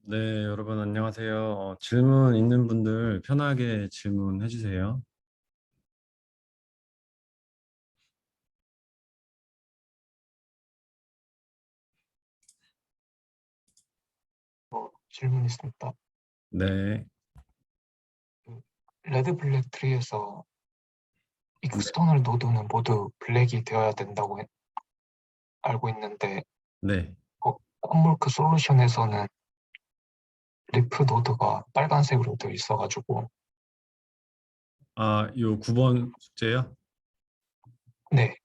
네, 여러분 안녕하세요. 질문 있는 분들 편하게 질문해 주세요. 질문 있습니다. 네, 그 레드 블랙 트리에서 네, 익스터널 노드는 모두 블랙이 되어야 된다고 알고 있는데 네. 컴물크 솔루션에서는 리프 노드가 빨간색으로 되어 있어가지고 요 9번 숙제요? 네,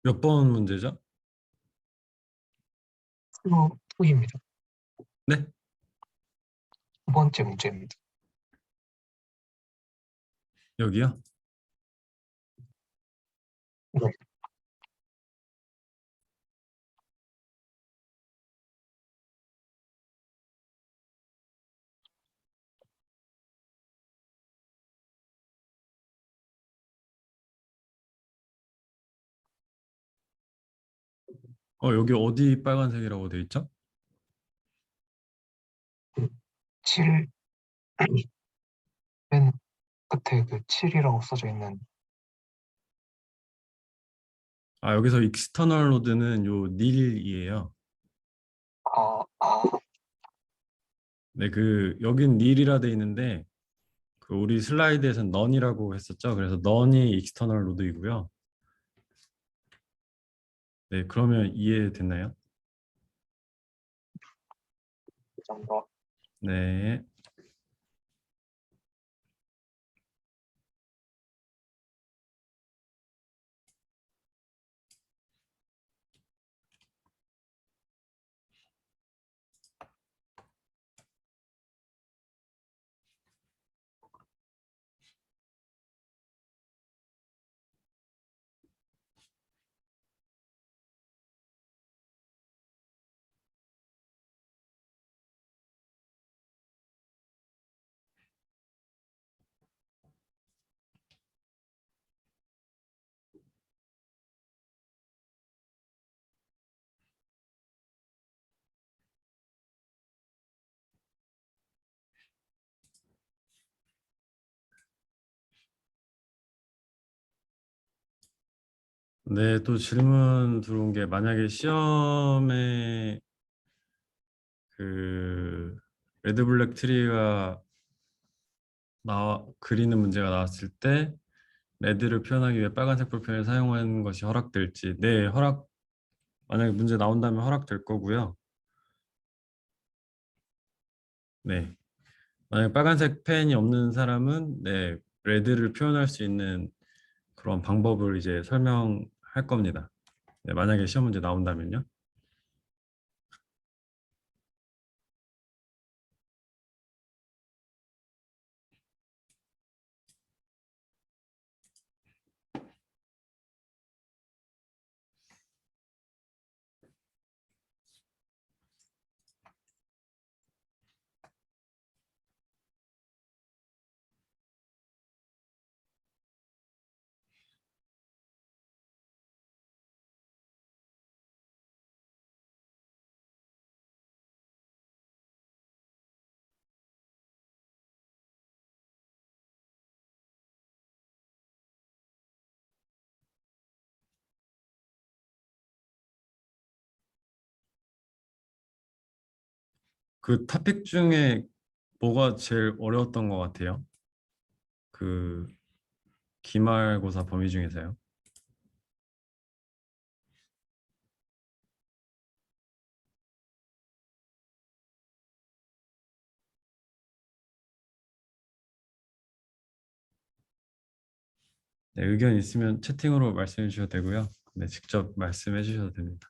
몇 번 문제죠? 투입니다. 네, 두 번째 문제입니다. 여기요? 네, 여기 어디 빨간색이라고 돼 있죠? 그 7, 맨 끝에 그 7이라고 써져 있는 여기서 익스터널 로드는 요 닐이에요. 아, 네, 여긴 닐이라 돼 있는데 우리 슬라이드에서는 넌이라고 했었죠. 그래서 넌이 익스터널 로드이고요. 네, 그러면 이해됐나요? 정도. 네. 네, 또 질문 들어온 게 만약에 시험에 그 레드 블랙 트리가 그리는 문제가 나왔을 때 레드를 표현하기 위해 빨간색 볼펜을 사용하는 것이 허락될지. 네, 만약에 문제 나온다면 허락될 거고요. 네, 만약에 빨간색 펜이 없는 사람은 네, 레드를 표현할 수 있는 그런 방법을 이제 설명할 겁니다. 네, 만약에 시험 문제 나온다면요. 그 토픽 중에 뭐가 제일 어려웠던 것 같아요? 그 기말고사 범위 중에서요. 네, 의견 있으면 채팅으로 말씀해 주셔도 되고요. 네, 직접 말씀해 주셔도 됩니다.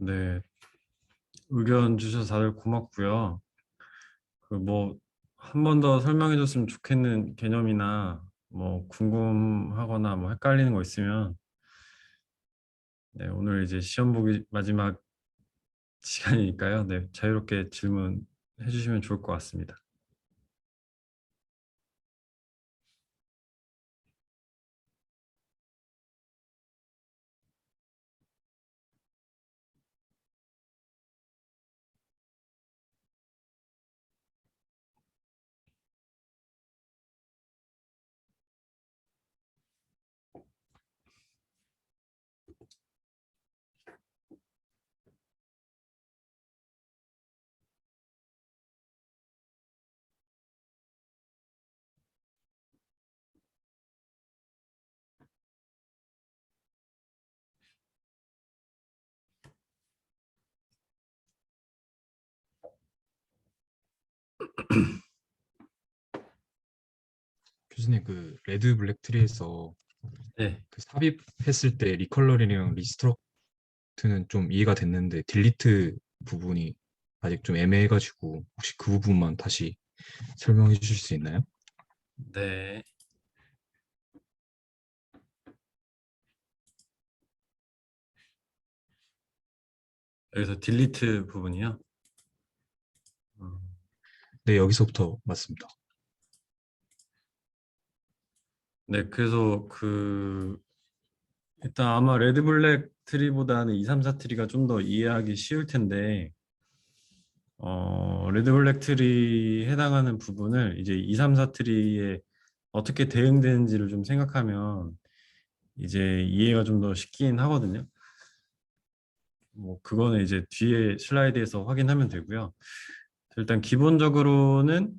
네, 의견 주셔서 다들 고맙고요. 그 뭐 한 번 더 설명해 줬으면 좋겠는 개념이나 뭐 궁금하거나 뭐 헷갈리는 거 있으면 네, 오늘 이제 시험 보기 마지막 시간이니까요. 네, 자유롭게 질문해 주시면 좋을 것 같습니다. 교수님 그 레드 블랙 트리에서 네, 그 삽입했을 때 리컬러링이랑 리스트럭트는 좀 이해가 됐는데 딜리트 부분이 아직 좀 애매해가지고 혹시 그 부분만 다시 설명해 주실 수 있나요? 네. 여기서 딜리트 부분이요. 음, 네, 여기서부터 맞습니다. 네, 그래서 그 일단 아마 레드블랙 트리보다는 2, 3, 4 트리가 좀 더 이해하기 쉬울 텐데 레드블랙 트리에 해당하는 부분을 이제 2, 3, 4 트리에 어떻게 대응되는지를 좀 생각하면 이제 이해가 좀 더 쉽긴 하거든요. 뭐 그거는 이제 뒤에 슬라이드에서 확인하면 되고요. 일단 기본적으로는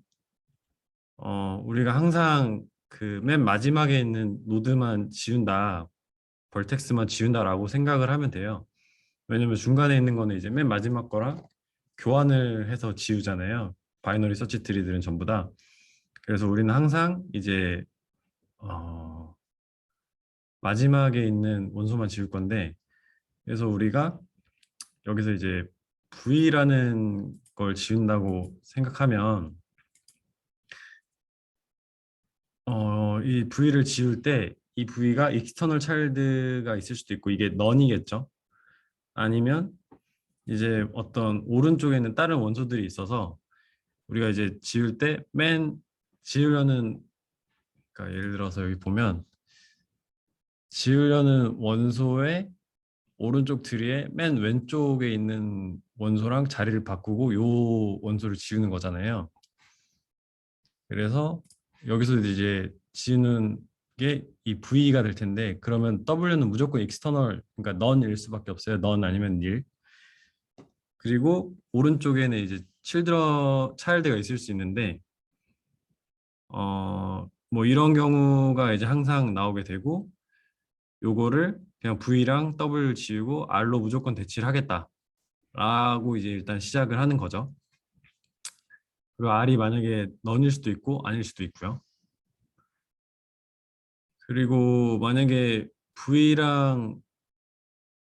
우리가 항상 그 맨 마지막에 있는 노드만 지운다, 벌텍스만 지운다라고 생각을 하면 돼요. 왜냐면 중간에 있는 거는 이제 맨 마지막 거랑 교환을 해서 지우잖아요. 바이너리 서치 트리들은 전부 다. 그래서 우리는 항상 이제 어, 마지막에 있는 원소만 지울 건데, 그래서 우리가 여기서 이제 V라는 걸 지운다고 생각하면 이 V를 지울 때 이 V가 익스터널 차일드가 있을 수도 있고 이게 넌이겠죠. 아니면 이제 어떤 오른쪽에는 다른 원소들이 있어서 우리가 이제 지울 때 맨 지우려는, 그러니까 예를 들어서 여기 보면 지우려는 원소의 오른쪽 트리에 맨 왼쪽에 있는 원소랑 자리를 바꾸고 요 원소를 지우는 거잖아요. 그래서 여기서 이제 지우는 게 이 V가 될 텐데, 그러면 W는 무조건 익스터널, 그러니까 넌일 수밖에 없어요. 넌 아니면 닐. 그리고 오른쪽에는 이제 차일드가 있을 수 있는데 뭐 이런 경우가 이제 항상 나오게 되고, 요거를 그냥 V랑 W 지우고 R로 무조건 대치를 하겠다라고 이제 일단 시작을 하는 거죠. 그리고 R이 만약에 넌일 수도 있고 아닐 수도 있고요. 그리고 만약에 V랑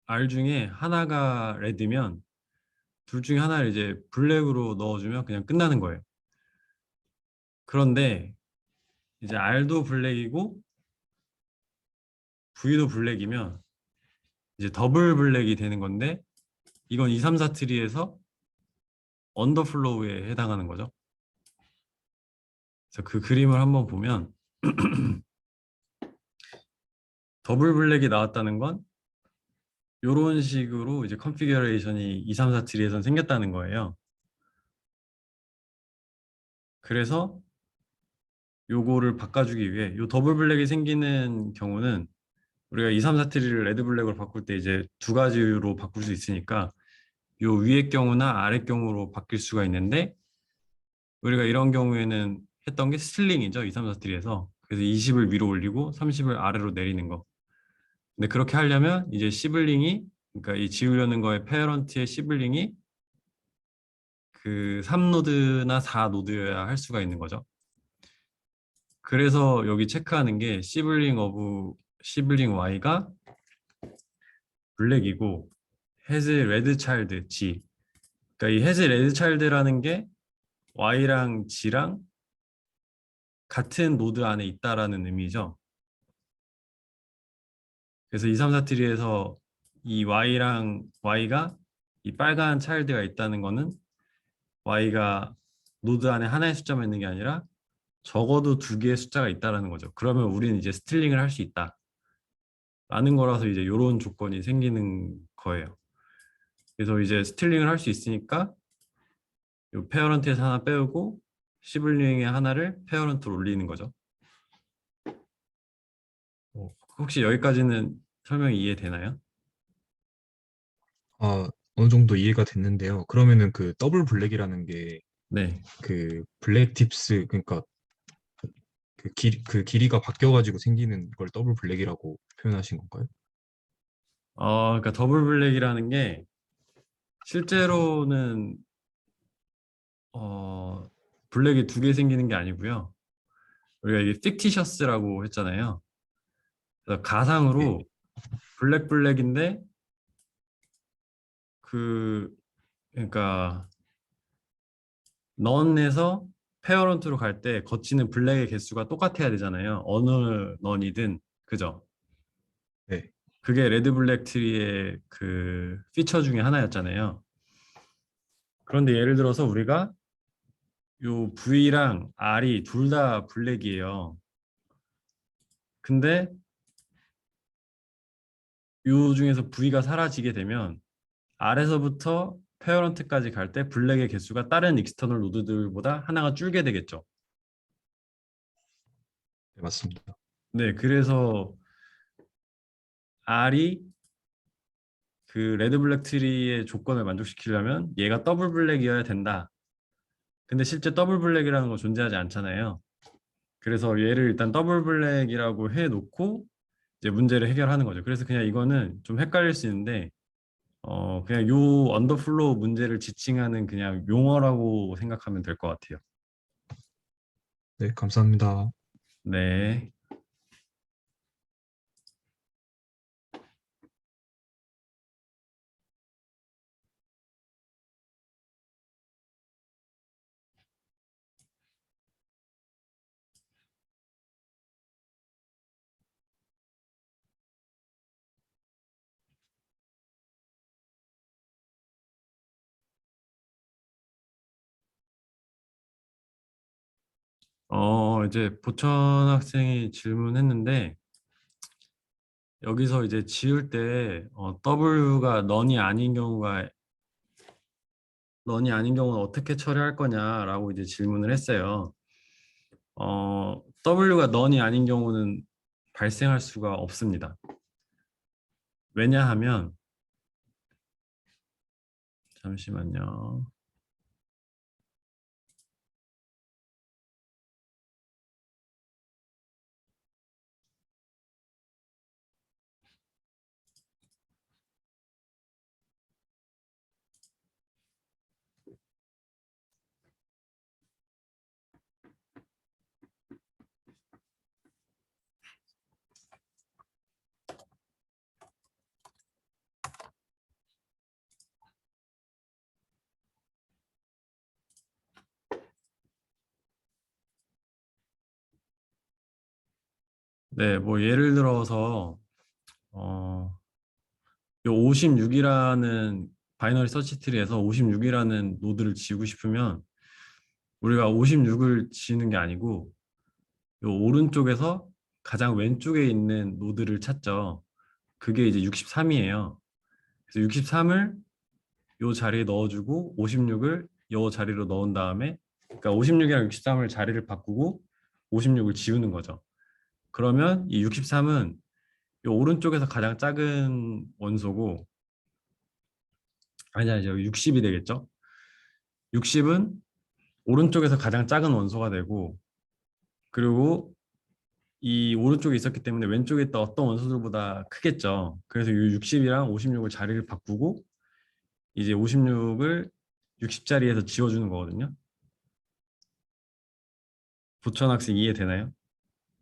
R 중에 하나가 레드면 둘 중에 하나를 이제 블랙으로 넣어주면 그냥 끝나는 거예요. 그런데 이제 R도 블랙이고 V도 블랙이면 이제 더블 블랙이 되는 건데, 이건 2, 3, 4 트리에서 언더플로우에 해당하는 거죠. 그래서 그 그림을 한번 보면 더블 블랙이 나왔다는 건 이런 식으로 이제 컨피규레이션이 2, 3, 4 트리에선 생겼다는 거예요. 그래서 요거를 바꿔주기 위해 요 더블 블랙이 생기는 경우는 우리가 2, 3, 4 트리를 레드 블랙으로 바꿀 때 이제 두 가지로 바꿀 수 있으니까 요 위의 경우나 아래 경우로 바뀔 수가 있는데, 우리가 이런 경우에는 했던 게 스틸링이죠. 2, 3, 4 트리에서. 그래서 20을 위로 올리고 30을 아래로 내리는 거. 근데 그렇게 하려면 이제 시블링이, 그러니까 이 지우려는 거의 페어런트의 시블링이 그 3노드나 4노드여야 할 수가 있는 거죠. 그래서 여기 체크하는 게 시블링 Y가 블랙이고 has red child G. 그러니까 이 has red child라는 게 Y랑 G랑 같은 노드 안에 있다라는 의미죠. 그래서 2, 3, 4 트리에서 이 Y가 이 빨간 차일드가 있다는 거는 Y가 노드 안에 하나의 숫자만 있는 게 아니라 적어도 두 개의 숫자가 있다라는 거죠. 그러면 우리는 이제 스틸링을 할 수 있다. 라는 거라서 이제 이런 조건이 생기는 거예요. 그래서 이제 스틸링을 할 수 있으니까 이 페어런트에서 하나 빼고 시블링의 하나를 페어런트로 올리는 거죠. 혹시 여기까지는 설명이 이해되나요? 아, 어느 정도 이해가 됐는데요. 그러면은 그 더블 블랙이라는 게 네. 그 블랙 팁스, 그러니까 그 길이가 바뀌어가지고 생기는 걸 더블 블랙이라고 표현하신 건가요? 그러니까 더블 블랙이라는 게 실제로는 블랙이 두 개 생기는 게 아니고요. 우리가 이게 픽티셔스라고 했잖아요. 그래서 예. 가상으로 블랙인데 그러니까 넌에서 페어런트로 갈 때 거치는 블랙의 개수가 똑같아야 되잖아요. 어느 넌이든 그죠? 네. 그게 레드 블랙 트리의 그 피처 중에 하나였잖아요. 그런데 예를 들어서 우리가 요 V랑 R이 둘 다 블랙이에요. 근데 요 중에서 V가 사라지게 되면 R에서부터 페어런트까지 갈 때 블랙의 개수가 다른 익스터널 노드들보다 하나가 줄게 되겠죠. 네, 맞습니다. 네, 그래서 R이 그 레드 블랙 트리의 조건을 만족시키려면 얘가 더블 블랙이어야 된다. 근데 실제 더블 블랙이라는 거 존재하지 않잖아요. 그래서 얘를 일단 더블 블랙이라고 해놓고 이제 문제를 해결하는 거죠. 그래서 그냥 이거는 좀 헷갈릴 수 있는데 그냥 요 언더플로우 문제를 지칭하는 그냥 용어라고 생각하면 될 것 같아요. 네, 감사합니다. 네. 이제 보천 학생이 질문했는데 여기서 이제 지울 때 W가 넌이 아닌 경우는 어떻게 처리할 거냐라고 이제 질문을 했어요. W가 넌이 아닌 경우는 발생할 수가 없습니다. 왜냐하면 잠시만요. 네, 뭐 예를 들어서 요 56이라는 바이너리 서치 트리에서 56이라는 노드를 지우고 싶으면 우리가 56을 지우는 게 아니고 요 오른쪽에서 가장 왼쪽에 있는 노드를 찾죠. 그게 이제 63이에요. 그래서 63을 요 자리에 넣어주고 56을 요 자리로 넣은 다음에 그러니까 56이랑 63을 자리를 바꾸고 56을 지우는 거죠. 그러면 이 63은 요 오른쪽에서 가장 작은 원소고 아니야 이제 60이 되겠죠. 60은 오른쪽에서 가장 작은 원소가 되고 그리고 이 오른쪽에 있었기 때문에 왼쪽에 있던 어떤 원소들보다 크겠죠. 그래서 이 60이랑 56을 자리를 바꾸고 이제 56을 60자리에서 지워주는 거거든요. 보천 학생 이해되나요?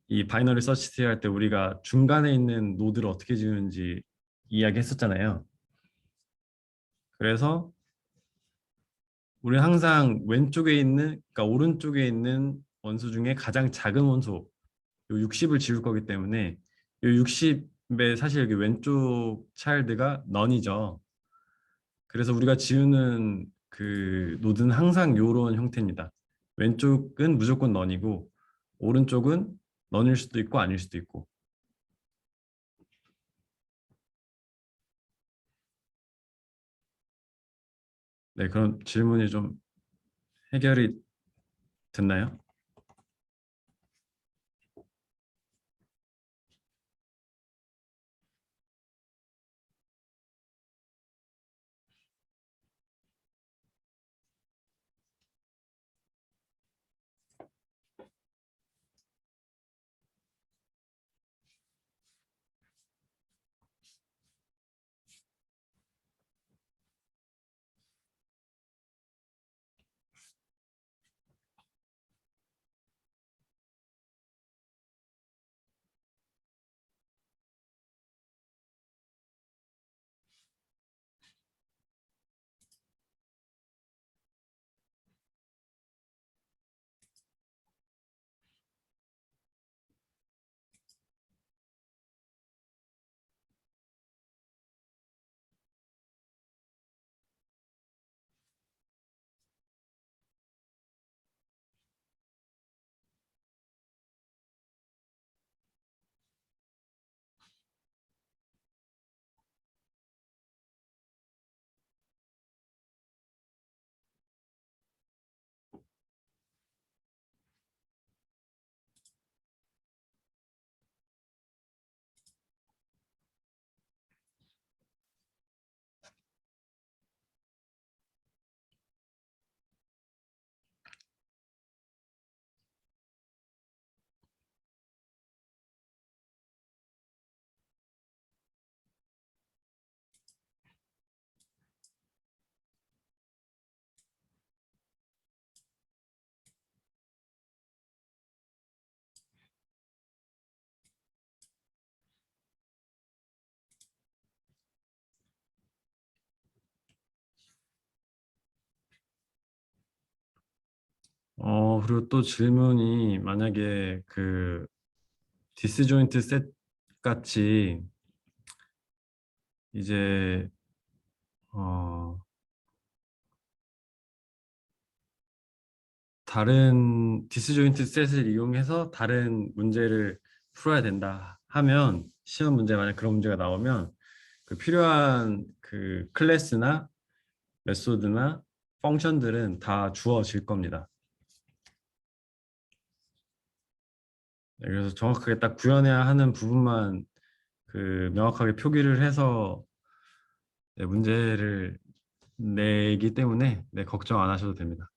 이 바이너리 서치 트리 할 때 우리가 중간에 있는 노드를 어떻게 지우는지 이야기했었잖아요. 그래서 우리 항상 왼쪽에 있는, 그러니까 오른쪽에 있는 원수 중에 가장 작은 원소, 요 60을 지울 거기 때문에 요 60의 사실 여기 왼쪽 차일드가 넌이죠. 그래서 우리가 지우는 그 노드는 항상 요런 형태입니다. 왼쪽은 무조건 넌이고 오른쪽은 넌일 수도 있고 아닐 수도 있고. 네, 그럼 질문이 좀 해결이 됐나요? 그리고 또 질문이 만약에 그 디스조인트 셋 같이 이제 어, 다른 디스조인트 셋을 이용해서 다른 문제를 풀어야 된다 하면 시험 문제 만약 그런 문제가 나오면 그 필요한 그 클래스나 메소드나 펑션들은 다 주어질 겁니다. 네, 그래서 정확하게 딱 구현해야 하는 부분만 그 명확하게 표기를 해서 네, 문제를 내기 때문에 네, 걱정 안 하셔도 됩니다.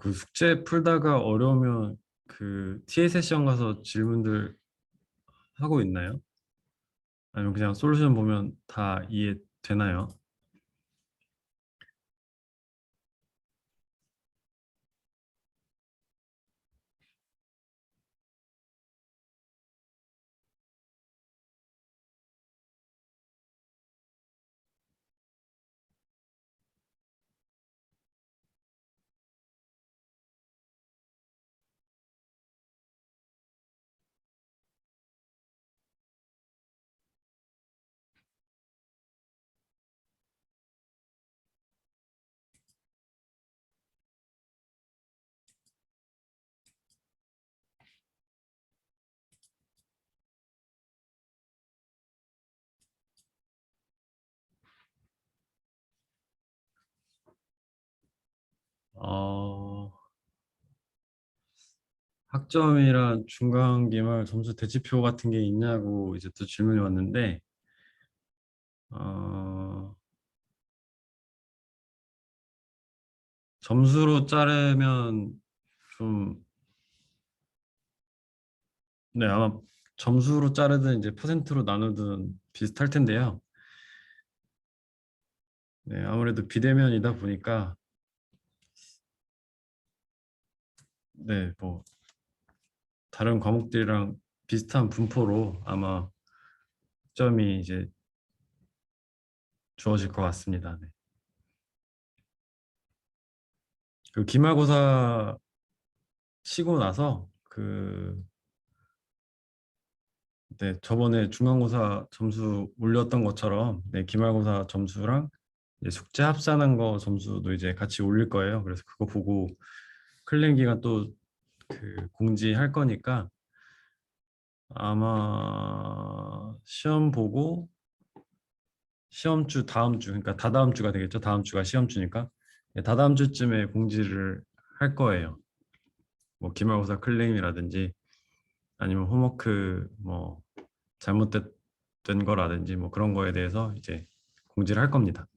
그 숙제 풀다가 어려우면 그 TA 세션 가서 질문들 하고 있나요? 아니면 그냥 솔루션 보면 다 이해되나요? 어, 학점이랑 중간기말 점수 대치표 같은 게 있냐고 이제 또 질문이 왔는데, 어, 점수로 자르면 좀, 네, 아마 점수로 자르든 이제 퍼센트로 나누든 비슷할 텐데요. 네, 아무래도 비대면이다 보니까, 네, 뭐, 다른 과목들이랑 비슷한 분포로 아마 점이 이제 주어질 것 같습니다. 네. 그 기말고사 치고 나서 네, 저번에 중간고사 점수 올렸던 것처럼 네, 기말고사 점수랑 이제 숙제 합산한 거 점수도 이제 같이 올릴 거예요. 그래서 그거 보고 클린 기간 또 그 공지할 거니까 아마 시험 보고 시험 주 다음 주 그러니까 다다음 주가 되겠죠. 다음 주가 시험 주니까 네, 다다음 주쯤에 공지를 할 거예요. 뭐 기말고사 클레임이라든지 아니면 홈워크 뭐 잘못된 거라든지 뭐 그런 거에 대해서 이제 공지를 할 겁니다.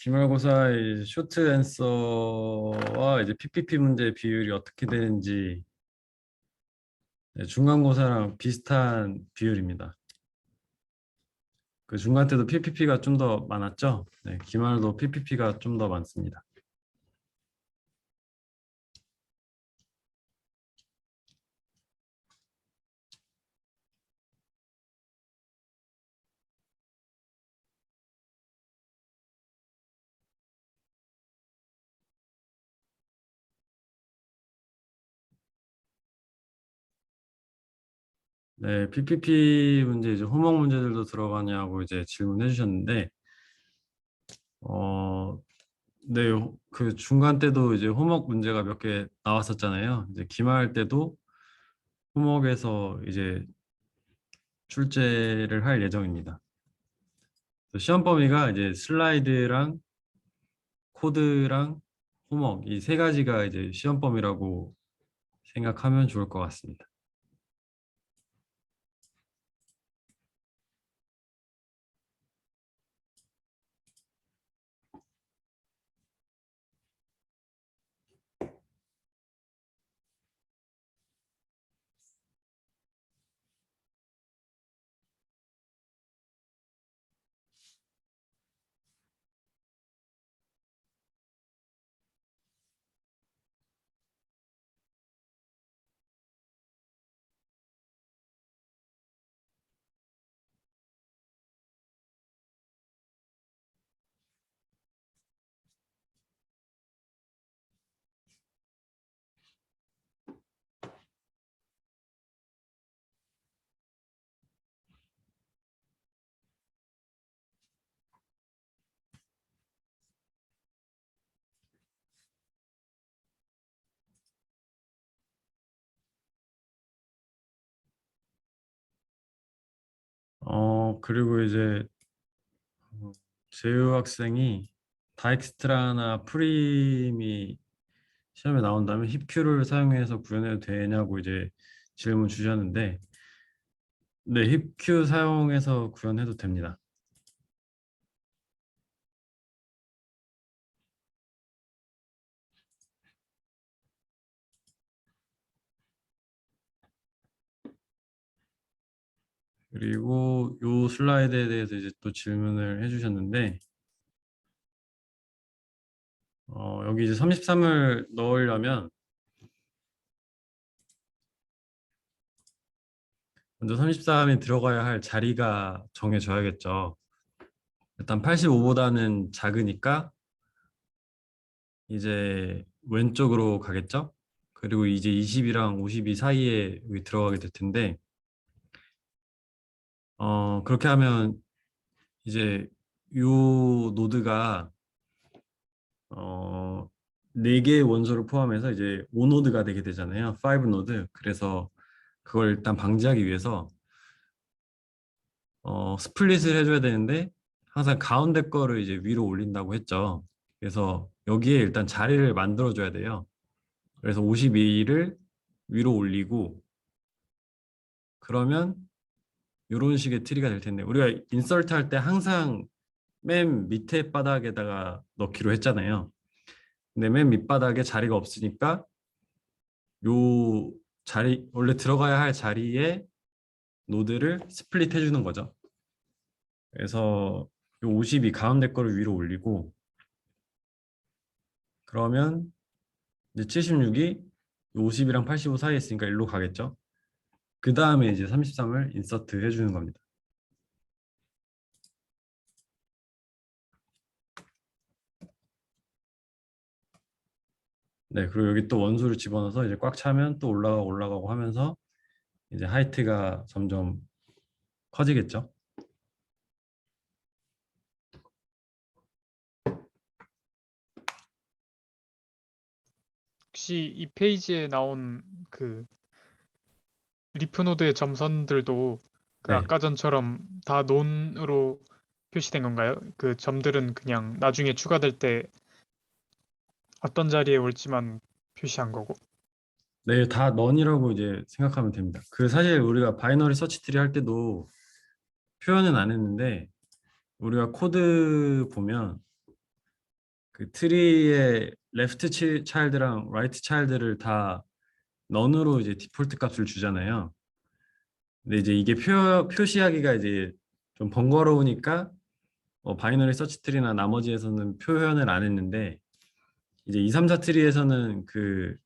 기말고사의 쇼트 앤서와 이제 PPT 문제 비율이 어떻게 되는지 네, 중간고사랑 비슷한 비율입니다. 그 중간 때도 PPT가 좀 더 많았죠? 네, 기말도 PPT가 좀 더 많습니다. 네, PPT 문제 이제 호목 문제들도 들어가냐고 이제 질문해 주셨는데, 어, 네, 그 중간 때도 이제 호목 문제가 몇 개 나왔었잖아요. 이제 기말 때도 호목에서 이제 출제를 할 예정입니다. 시험 범위가 이제 슬라이드랑 코드랑 호목 이 세 가지가 이제 시험 범위라고 생각하면 좋을 것 같습니다. 그리고 이제 어, 재우 학생이 다익스트라나 프림이 시험에 나온다면 힙큐를 사용해서 구현해도 되냐고 이제 질문 주셨는데, 네, 힙큐 사용해서 구현해도 됩니다. 그리고 요 슬라이드에 대해서 이제 또 질문을 해주셨는데, 여기 이제 33을 넣으려면 먼저 33이 들어가야 할 자리가 정해져야겠죠. 일단 85보다는 작으니까 이제 왼쪽으로 가겠죠. 그리고 이제 20이랑 52 사이에 여기 들어가게 될 텐데, 그렇게 하면 이제 요 노드가 어, 4개의 원소를 포함해서 이제 5노드가 되게 되잖아요. 5노드. 그래서 그걸 일단 방지하기 위해서 스플릿을 해줘야 되는데 항상 가운데 거를 이제 위로 올린다고 했죠. 그래서 여기에 일단 자리를 만들어줘야 돼요. 그래서 52를 위로 올리고 그러면 이런 식의 트리가 될 텐데 우리가 인서트 할 때 항상 맨 밑에 바닥에다가 넣기로 했잖아요. 근데 맨 밑바닥에 자리가 없으니까 요 자리 원래 들어가야 할 자리에 노드를 스플릿 해주는 거죠. 그래서 요 52 가운데 거를 위로 올리고 그러면 이제 76이 50이랑 85 사이에 있으니까 일로 가겠죠. 그 다음에 이제 33을 인서트 해주는 겁니다. 네, 그리고 여기 또 원소를 집어넣어서 이제 꽉 차면 또 올라가고 올라가고 하면서 이제 하이트가 점점 커지겠죠. 혹시 이 페이지에 나온 그 리프 노드의 점선들도 그 네, 아까 전처럼 다 논으로 표시된 건가요? 그 점들은 그냥 나중에 추가될 때 어떤 자리에 올지만 표시한 거고. 네, 다 넌이라고 이제 생각하면 됩니다. 그 사실 우리가 바이너리 서치 트리 할 때도 표현은 안 했는데 우리가 코드 보면 그 트리의 레프트 차일드랑 라이트 차일드를 다 넌으로 이제 디폴트 값을 주잖아요. 근데 이제 이게 표시하기가 이제 좀 번거로우니까 바이너리 서치 트리나 나머지에서는 표현을 안 했는데 이제 2, 3, 4 트리에서는 그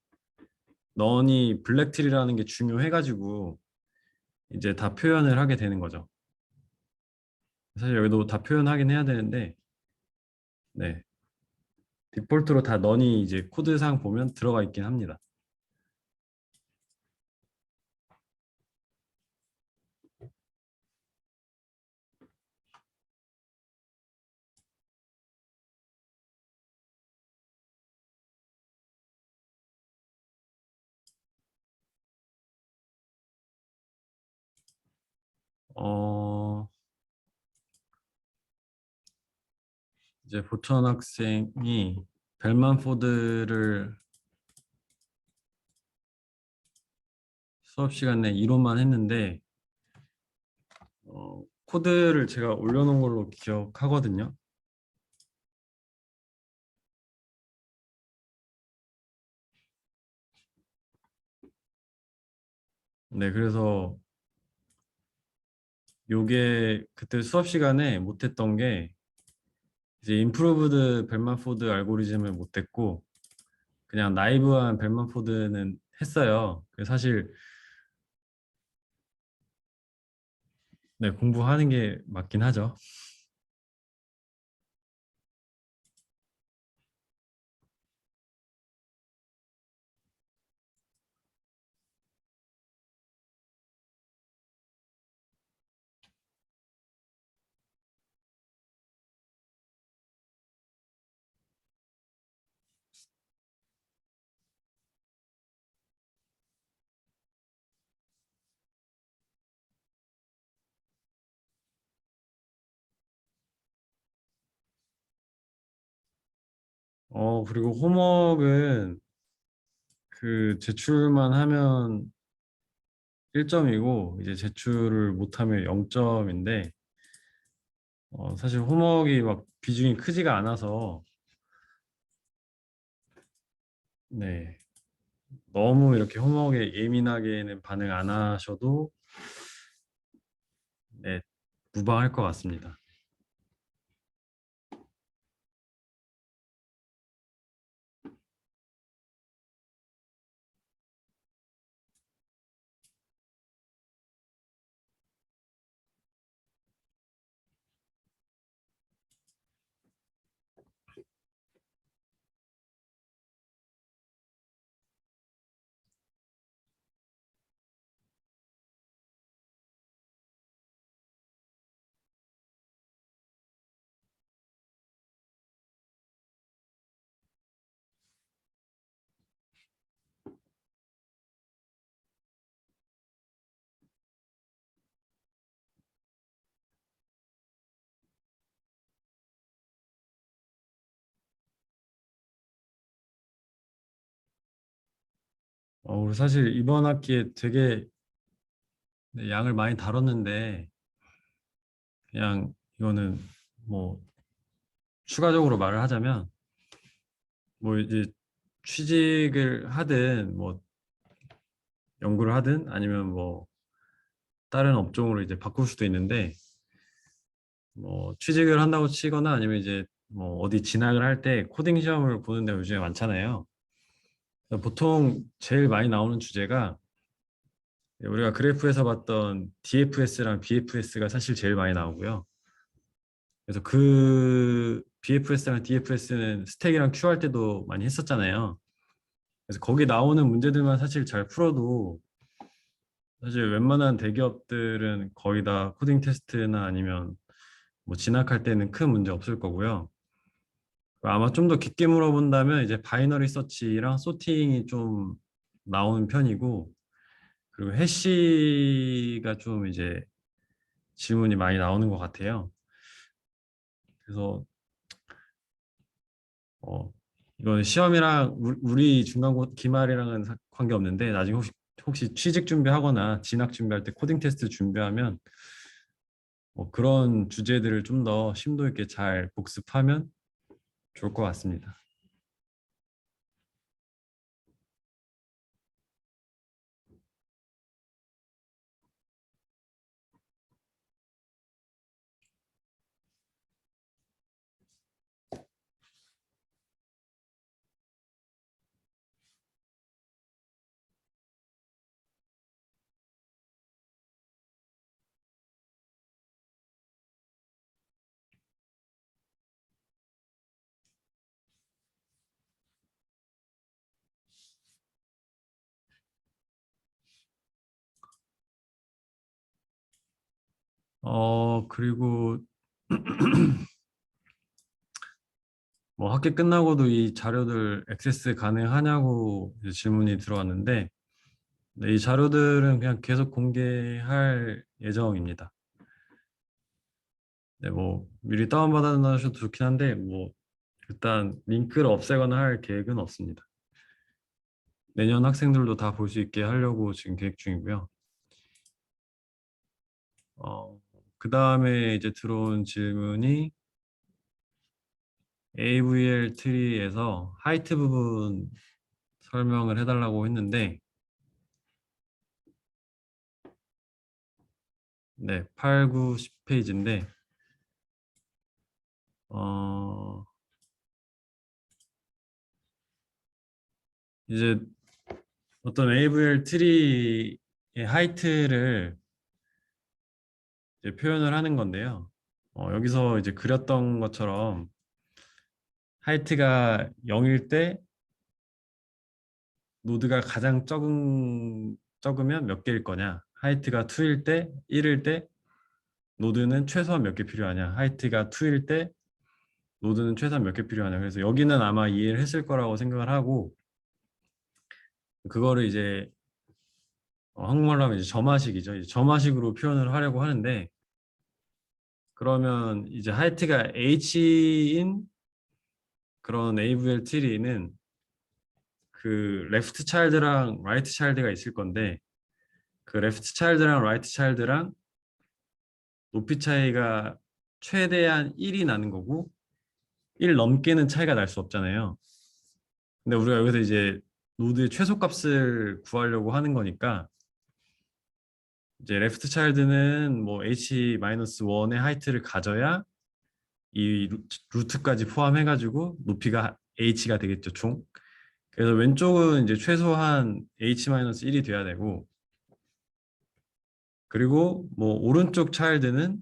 넌이 블랙 트리라는 게 중요해가지고 이제 다 표현을 하게 되는 거죠. 사실 여기도 다 표현하긴 해야 되는데 네, 디폴트로 다 넌이 이제 코드상 보면 들어가 있긴 합니다. 어, 이제 보천 학생이 벨만 포드를 수업 시간에 이론만 했는데 코드를 제가 올려놓은 걸로 기억하거든요. 네, 그래서 요게 그때 수업 시간에 못했던 게 이제 임프루브드 벨만 포드 알고리즘을 못했고 그냥 나이브한 벨만 포드는 했어요. 그래서 사실 네, 공부하는 게 맞긴 하죠. 그리고 홈워크는 그 제출만 하면 1점이고 이제 제출을 못하면 0점인데 사실 홈워크가 막 비중이 크지가 않아서 네, 너무 이렇게 홈워크에 예민하게는 반응 안 하셔도 네, 무방할 것 같습니다. 우리 사실 이번 학기에 되게 네, 양을 많이 다뤘는데 그냥 이거는 뭐 추가적으로 말을 하자면 뭐 이제 취직을 하든 뭐 연구를 하든 아니면 뭐 다른 업종으로 이제 바꿀 수도 있는데 뭐 취직을 한다고 치거나 아니면 이제 뭐 어디 진학을 할 때 코딩 시험을 보는 데가 요즘에 많잖아요. 보통 제일 많이 나오는 주제가 우리가 그래프에서 봤던 DFS랑 BFS가 사실 제일 많이 나오고요. 그래서 그 BFS랑 DFS는 스택이랑 큐 할 때도 많이 했었잖아요. 그래서 거기 나오는 문제들만 사실 잘 풀어도 사실 웬만한 대기업들은 거의 다 코딩 테스트나 아니면 뭐 진학할 때는 큰 문제 없을 거고요. 아마 좀 더 깊게 물어본다면 이제 바이너리 서치랑 소팅이 좀 나오는 편이고 그리고 해시가 좀 이제 질문이 많이 나오는 것 같아요. 그래서 어 이건 시험이랑 우리 기말이랑은 관계없는데 나중에 혹시 취직 준비하거나 진학 준비할 때 코딩 테스트 준비하면 그런 주제들을 좀 더 심도 있게 잘 복습하면 좋을 것 같습니다. 그리고 뭐 학기 끝나고도 이 자료들 액세스 가능하냐고 이제 질문이 들어왔는데 네, 이 자료들은 그냥 계속 공개할 예정입니다. 네, 뭐 미리 다운받아 놔셔도 좋긴 한데 뭐 일단 링크를 없애거나 할 계획은 없습니다. 내년 학생들도 다 볼 수 있게 하려고 지금 계획 중이고요. 그 다음에 이제 들어온 질문이 AVL 트리에서 하이트 부분 설명을 해달라고 했는데 네, 8, 9, 10페이지인데 이제 어떤 AVL 트리의 하이트를 이제 표현을 하는 건데요. 여기서 이제 그렸던 것처럼 하이트가 0일 때 노드가 가장 적으면 몇 개일 거냐? 하이트가 2일 때, 1일 때 노드는 최소한 몇 개 필요하냐? 하이트가 2일 때 노드는 최소한 몇 개 필요하냐? 그래서 여기는 아마 이해를 했을 거라고 생각을 하고 그거를 이제 한국말로 하면 이제 점화식이죠. 이제 점화식으로 표현을 하려고 하는데 그러면 이제 하이트가 h인 그런 AVL 트리는 그 레프트 차일드랑 라이트 차일드가 있을 건데 그 레프트 차일드랑 라이트 차일드랑 높이 차이가 최대한 1이 나는 거고 1 넘게는 차이가 날 수 없잖아요. 근데 우리가 여기서 이제 노드의 최소값을 구하려고 하는 거니까 이제 레프트 차일드는 뭐 h-1의 하이트를 가져야 이 루트까지 포함해가지고 높이가 h가 되겠죠, 총. 그래서 왼쪽은 이제 최소한 h-1이 돼야 되고 그리고 뭐 오른쪽 차일드는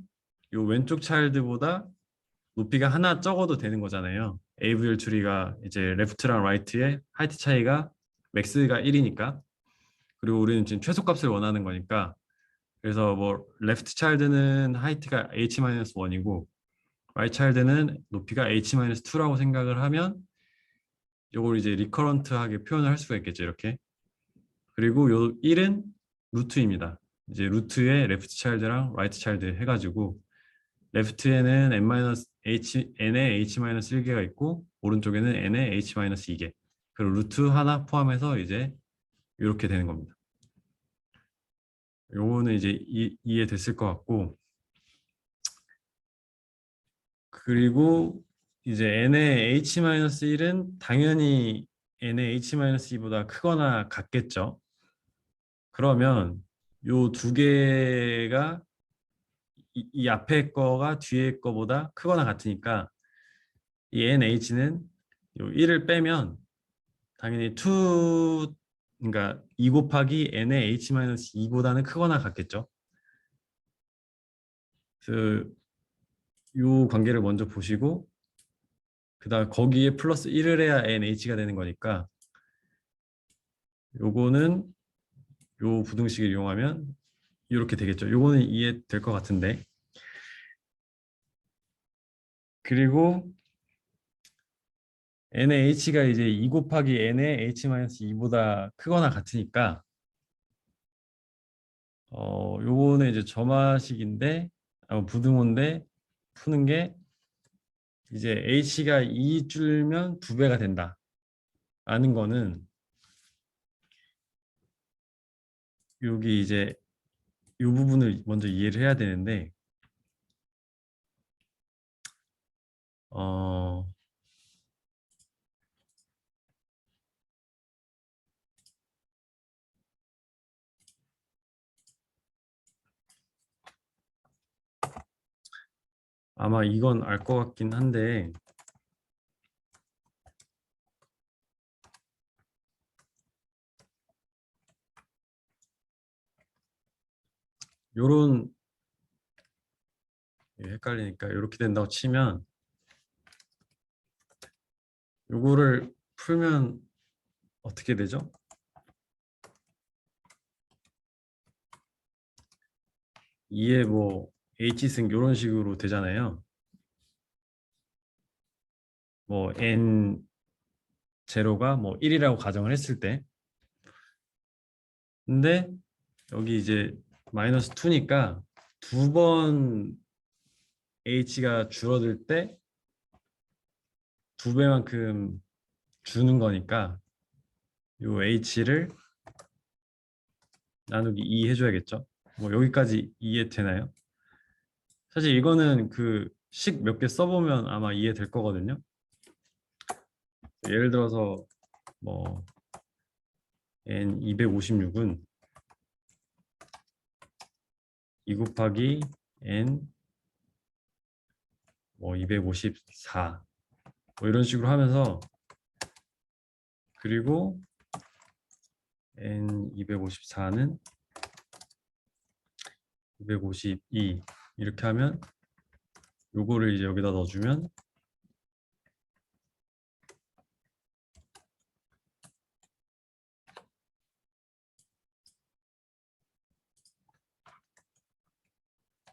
요 왼쪽 차일드보다 높이가 하나 적어도 되는 거잖아요. AVL 트리가 이제 레프트랑 라이트의 하이트 차이가 맥스가 1이니까 그리고 우리는 지금 최소값을 원하는 거니까 그래서 뭐 레프트 차일드는 하이트가 h-1이고 라이트 차일드는 높이가 h-2라고 생각을 하면 이걸 이제 리커런트하게 표현을 할 수가 있겠죠. 이렇게. 그리고 요 1은 루트입니다. 이제 루트에 레프트 차일드랑 라이트 차일드 해가지고 레프트에는 n의 h-1개가 있고 오른쪽에는 n의 h-2개 그리고 루트 하나 포함해서 이제 이렇게 되는 겁니다. 요거는 이제 이해됐을 것 같고 그리고 이제 n의 h-1은 당연히 n의 h-2보다 크거나 같겠죠. 그러면 요 두 개가 이 앞에 거가 뒤에 거보다 크거나 같으니까 이 NH는 요 1을 빼면 당연히 2 그러니까 2 곱하기 n의 h-2보다는 크거나 같겠죠. 그래서 요 관계를 먼저 보시고 그다음 거기에 플러스 1을 해야 NH가 되는 거니까 요거는 요 부등식을 이용하면 이렇게 되겠죠. 요거는 이해될 것 같은데 그리고 n의 h가 이제 2 곱하기 n의 h-2보다 크거나 같으니까 요거는 이제 점화식인데 부등호인데 푸는 게 이제 h가 2 줄면 2배가 된다 라는 거는 여기 이제 이 부분을 먼저 이해를 해야 되는데 어 아마 이건 알 것 같긴 한데 요런 헷갈리니까 이렇게 된다고 치면 요거를 풀면 어떻게 되죠? 2에 뭐 h승 이런 식으로 되잖아요. 뭐 n 제로가 뭐 1이라고 가정을 했을 때 근데 여기 이제 마이너스 2니까 두 번 h가 줄어들 때 두 배만큼 주는 거니까 요 h를 나누기 2 해줘야겠죠. 뭐 여기까지 이해되나요? 사실 이거는 그 식 몇 개 써보면 아마 이해될 거거든요. 예를 들어서 뭐 n 256은 2 곱하기 n 뭐 254 뭐 이런 식으로 하면서 그리고 n 254는 252 이렇게 하면 요거를 이제 여기다 넣어주면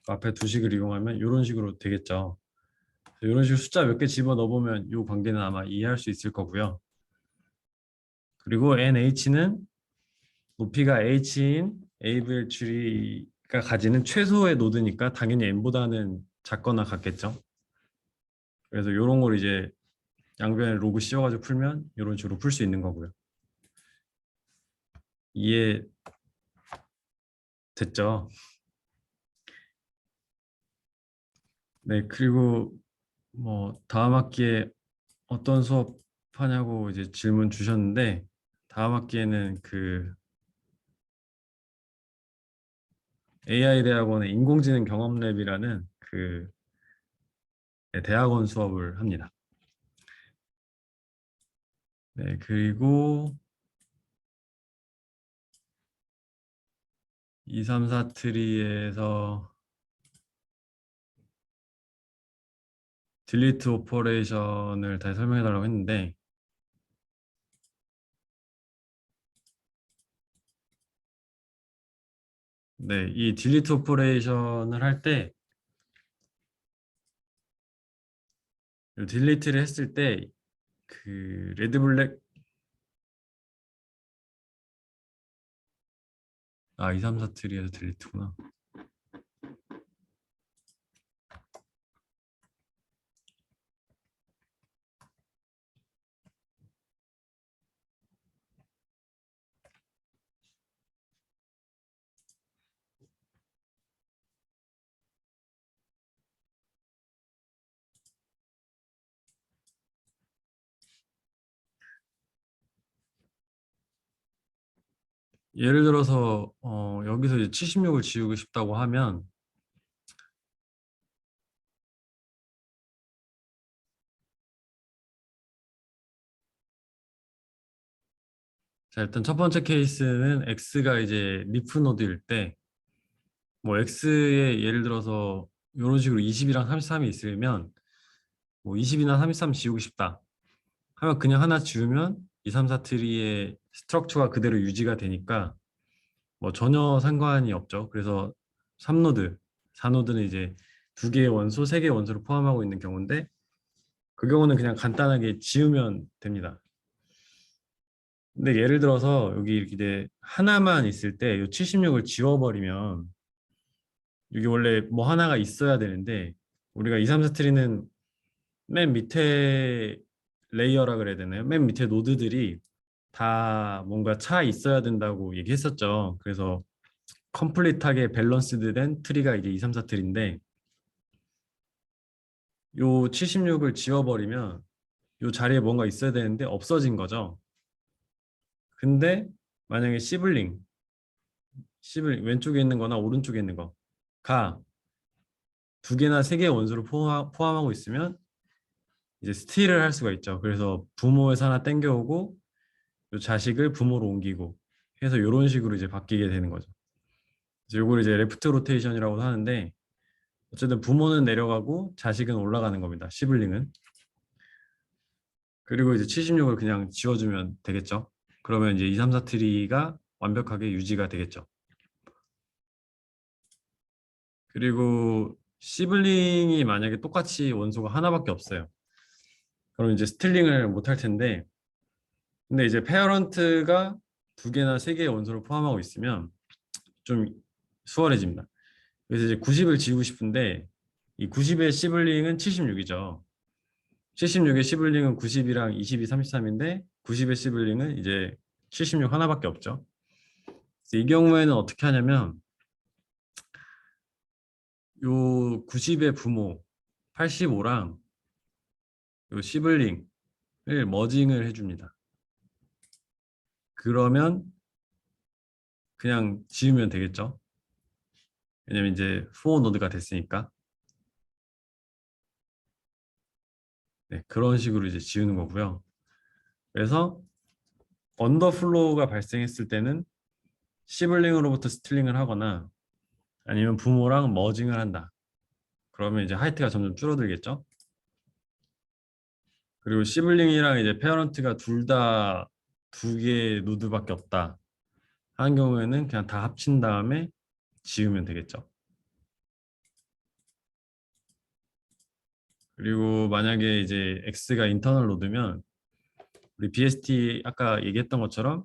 앞에 두 식을 이용하면 이런 식으로 되겠죠. 이런 식으로 숫자 몇 개 집어 넣어보면 이 관계는 아마 이해할 수 있을 거고요. 그리고 NH는 높이가 H인 AVL 트리가 가지는 최소의 노드니까 당연히 N보다는 작거나 같겠죠. 그래서 이런 걸 이제 양변에 로그 씌워가지고 풀면 이런 식으로 풀 수 있는 거고요. 이해 됐죠? 네, 그리고 뭐 다음 학기에 어떤 수업 하냐고 이제 질문 주셨는데 다음 학기에는 그 AI 대학원의 인공지능 경험랩이라는 그 대학원 수업을 합니다. 네, 그리고 2, 3, 4 트리에서 딜리트 오퍼레이션을 다시 설명해 달라고 했는데 네, 이 딜리트 오퍼레이션을 할 때 딜리트를 했을 때 그 레드블랙 2, 3, 4 트리에서 딜리트구나. 예를 들어서 여기서 이제 76을 지우고 싶다고 하면 자, 일단 첫 번째 케이스는 x가 이제 리프 노드일 때 뭐 x에 예를 들어서 이런 식으로 20이랑 33이 있으면 뭐 20이나 33 지우고 싶다 하면 그냥 하나 지우면 2, 3, 4 트리의 스트럭처가 그대로 유지가 되니까 뭐 전혀 상관이 없죠. 그래서 3노드, 4노드는 이제 두 개의 원소, 세 개의 원소를 포함하고 있는 경우인데 그 경우는 그냥 간단하게 지우면 됩니다. 근데 예를 들어서 여기 이렇게 이제 하나만 있을 때 이 76을 지워버리면 여기 원래 뭐 하나가 있어야 되는데 우리가 2, 3, 4 트리는 맨 밑에 레이어라 그래야 되나요? 맨 밑에 노드들이 다 뭔가 차 있어야 된다고 얘기했었죠. 그래서 컴플릿하게 밸런스드 된 트리가 이제 2, 3, 4 트리인데 요 76을 지워버리면 요 자리에 뭔가 있어야 되는데 없어진 거죠. 근데 만약에 시블링 왼쪽에 있는 거나 오른쪽에 있는 거가 두 개나 세 개의 원소를 포함하고 있으면 이제 스틸을 할 수가 있죠. 그래서 부모에서 하나 땡겨오고 요 자식을 부모로 옮기고 해서 이런 식으로 이제 바뀌게 되는 거죠. 그래서 요걸 이제 레프트 로테이션이라고 하는데 어쨌든 부모는 내려가고 자식은 올라가는 겁니다. 시블링은. 그리고 이제 76을 그냥 지워주면 되겠죠. 그러면 이제 2, 3, 4 트리가 완벽하게 유지가 되겠죠. 그리고 시블링이 만약에 똑같이 원소가 하나밖에 없어요. 그럼 이제 스틸링을 못 할 텐데 근데 이제 페어런트가 두 개나 세 개의 원소를 포함하고 있으면 좀 수월해집니다. 그래서 이제 90을 지우고 싶은데 이 90의 시블링은 76이죠. 76의 시블링은 90이랑 20이 33인데 90의 시블링은 이제 76 하나밖에 없죠. 그래서 이 경우에는 어떻게 하냐면 요 90의 부모 85랑 요 시블링을 머징을 해줍니다. 그러면 그냥 지우면 되겠죠. 왜냐면 이제 4노드가 됐으니까. 네, 그런 식으로 이제 지우는 거고요. 그래서 언더플로우가 발생했을 때는 시블링으로부터 스틸링을 하거나 아니면 부모랑 머징을 한다. 그러면 이제 하이트가 점점 줄어들겠죠. 그리고 시블링이랑 이제 페어런트가 둘 다 두 개의 노드밖에 없다 하는 경우에는 그냥 다 합친 다음에 지우면 되겠죠. 그리고 만약에 이제 X가 인터널 노드면 우리 BST 아까 얘기했던 것처럼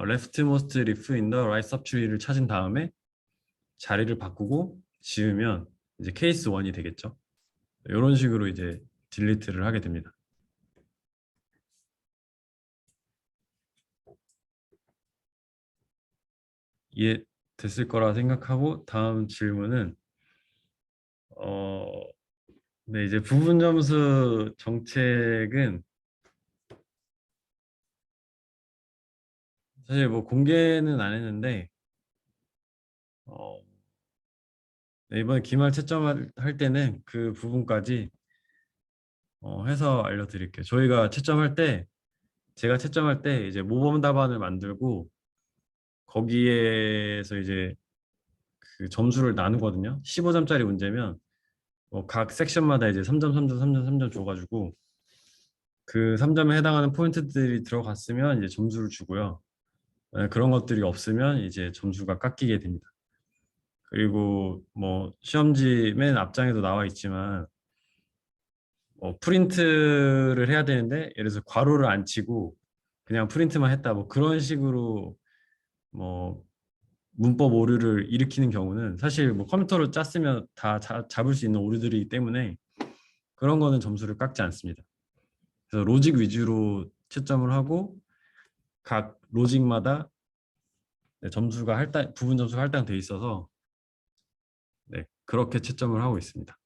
leftmost leaf in the right subtree를 찾은 다음에 자리를 바꾸고 지우면 이제 케이스 1이 되겠죠. 이런 식으로 이제 딜리트를 하게 됩니다. 이해됐을 거라 생각하고 다음 질문은 어, 네, 이제 부분 점수 정책은 사실 뭐 공개는 안 했는데 어, 네, 이번에 기말 채점할 때는 그 부분까지 해서 알려드릴게요. 저희가 채점할 때 제가 채점할 때 이제 모범 답안을 만들고 거기에서 이제 그 점수를 나누거든요. 15점짜리 문제면 각 섹션마다 이제 3점, 3점, 3점, 3점 줘가지고 그 3점에 해당하는 포인트들이 들어갔으면 이제 점수를 주고요. 만약 그런 것들이 없으면 이제 점수가 깎이게 됩니다. 그리고 뭐 시험지 맨 앞장에도 나와 있지만 프린트를 해야 되는데 예를 들어서 괄호를 안 치고 그냥 프린트만 했다 뭐 그런 식으로 뭐 문법 오류를 일으키는 경우는 사실 뭐 컴퓨터로 짰으면 다 잡을 수 있는 오류들이기 때문에 그런 거는 점수를 깎지 않습니다. 그래서 로직 위주로 채점을 하고 각 로직마다 네, 점수가 부분 점수가 할당돼 있어서 네, 그렇게 채점을 하고 있습니다.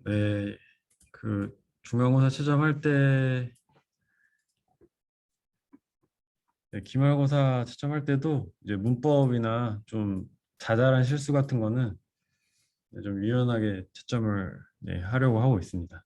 네, 그 중간고사 채점할 때 네, 기말고사 채점할 때도 이제 문법이나 좀 자잘한 실수 같은 거는 네, 좀 유연하게 채점을 네, 하려고 하고 있습니다.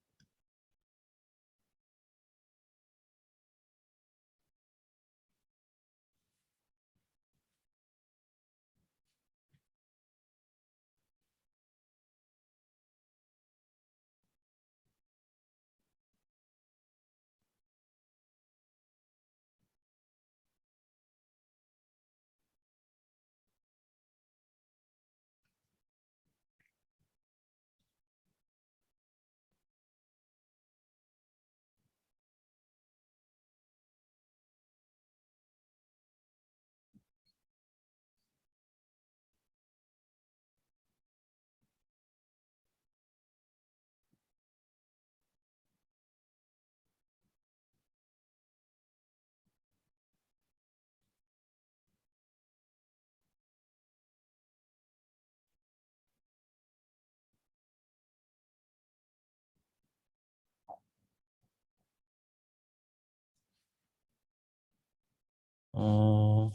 어,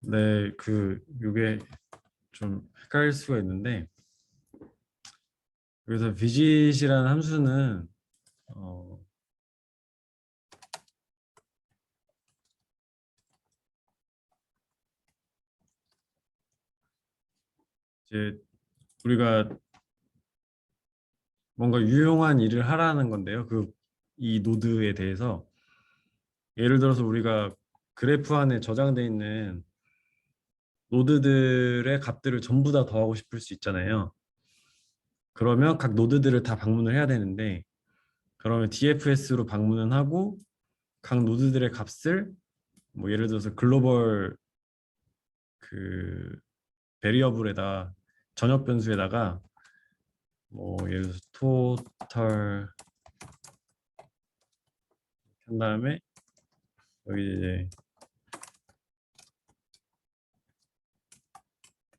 네, 요게 좀 헷갈릴 수가 있는데 그래서 visit이라는 함수는 어, 이제 우리가 뭔가 유용한 일을 하라는 건데요. 이 노드에 대해서 예를 들어서 우리가 그래프 안에 저장돼 있는 노드들의 값들을 전부 다 더하고 싶을 수 있잖아요. 그러면 각 노드들을 다 방문을 해야 되는데 그러면 DFS로 방문은 하고 각 노드들의 값을 뭐 예를 들어서 글로벌 그 베리어블에다 전역 변수에다가 뭐 예를 들어서 토탈 한 다음에 여기 이제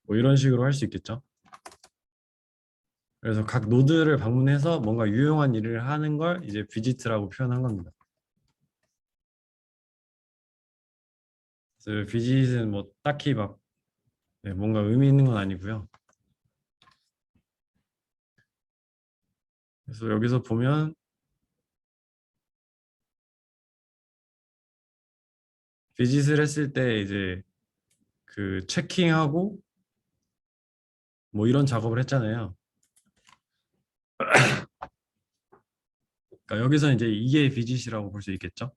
뭐 이런 식으로 할 수 있겠죠. 그래서 각 노드를 방문해서 뭔가 유용한 일을 하는 걸 이제 비지트라고 표현한 겁니다. 그래서 비짓은 뭐 딱히 막 뭔가 의미 있는 건 아니고요. 그래서 여기서 보면 비짓을 했을 때 이제 그 체킹하고 뭐 이런 작업을 했잖아요. 그러니까 여기서 이제 이게 비짓이라고 볼 수 있겠죠.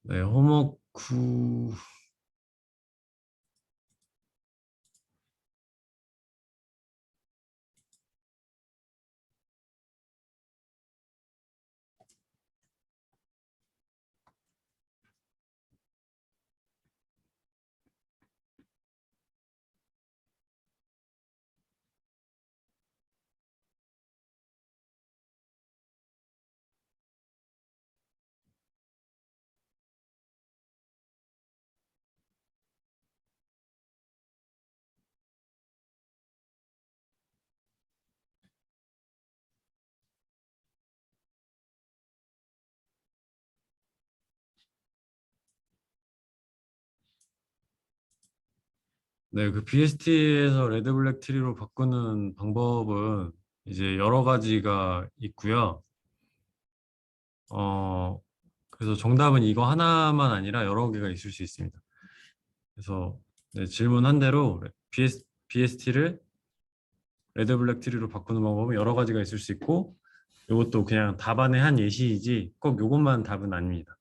네, 홈워크 네, 그 BST에서 레드 블랙 트리로 바꾸는 방법은 이제 여러 가지가 있고요. 어, 그래서 정답은 이거 하나만 아니라 여러 개가 있을 수 있습니다. 그래서 네, 질문한 대로 BST를 레드 블랙 트리로 바꾸는 방법은 여러 가지가 있을 수 있고 이것도 그냥 답안의 한 예시이지 꼭 이것만 답은 아닙니다.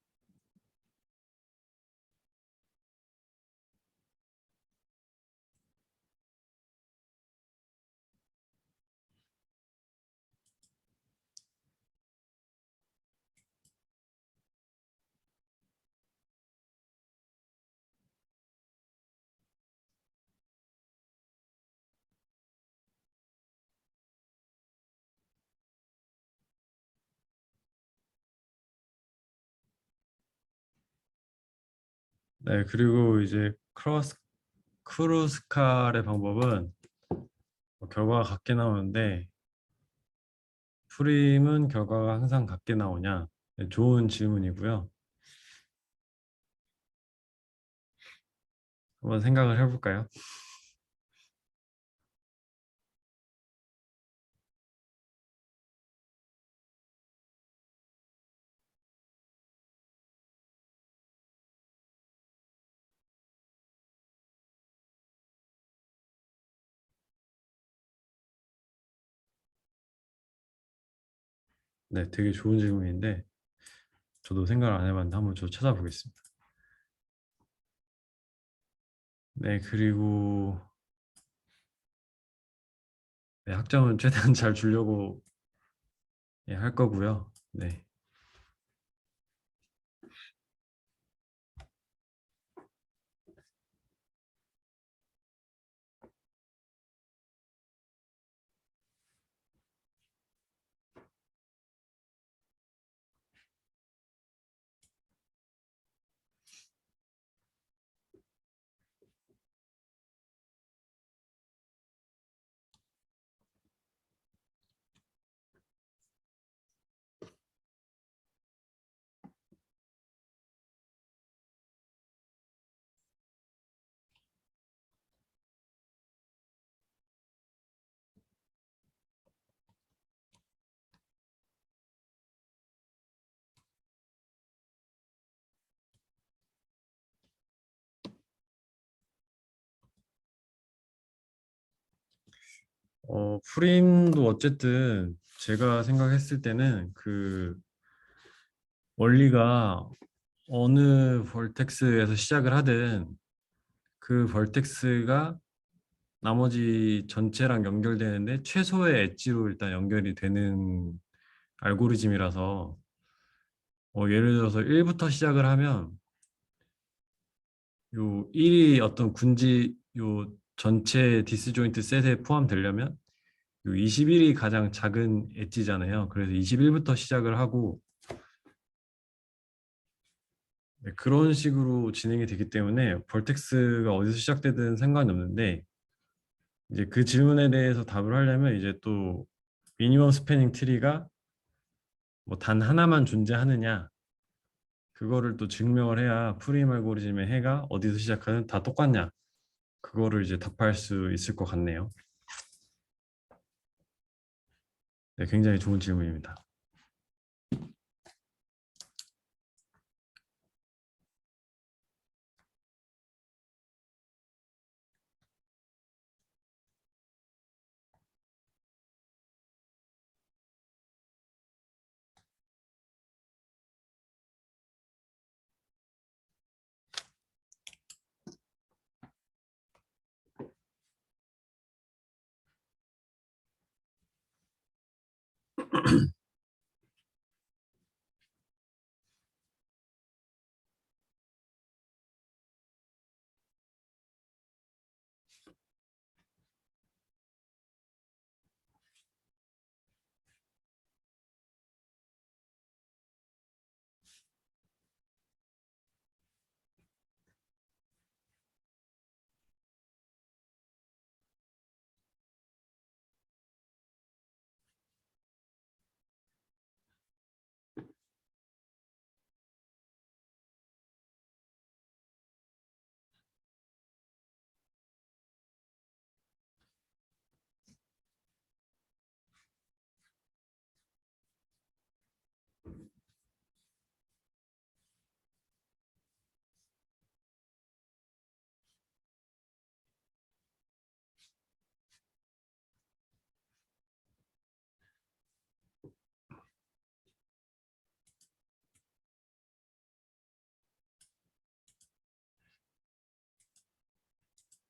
네, 그리고 이제 크루스칼의 방법은 결과가 같게 나오는데 프림은 결과가 항상 같게 나오냐? 네, 좋은 질문이고요. 한번 생각을 해볼까요? 네, 되게 좋은 질문인데 저도 생각을 안 해봤는데 한번 저 찾아보겠습니다. 네, 그리고 네, 학점은 최대한 잘 주려고 할 거고요. 네. 프림도 어쨌든 제가 생각했을 때는 그 원리가 어느 벌텍스에서 시작을 하든 그 벌텍스가 나머지 전체랑 연결되는데 최소의 엣지로 일단 연결이 되는 알고리즘이라서 예를 들어서 1부터 시작을 하면 요 1이 어떤 군지 요 전체 디스조인트 셋에 포함되려면 요 21이 가장 작은 엣지잖아요. 그래서 21부터 시작을 하고 네, 그런 식으로 진행이 되기 때문에 벌텍스가 어디서 시작되든 상관이 없는데 이제 그 질문에 대해서 답을 하려면 이제 또 미니멈 스패닝 트리가 뭐 단 하나만 존재하느냐 그거를 또 증명을 해야 프림 알고리즘의 해가 어디서 시작하든 다 똑같냐 그거를 이제 답할 수 있을 것 같네요. 네, 굉장히 좋은 질문입니다.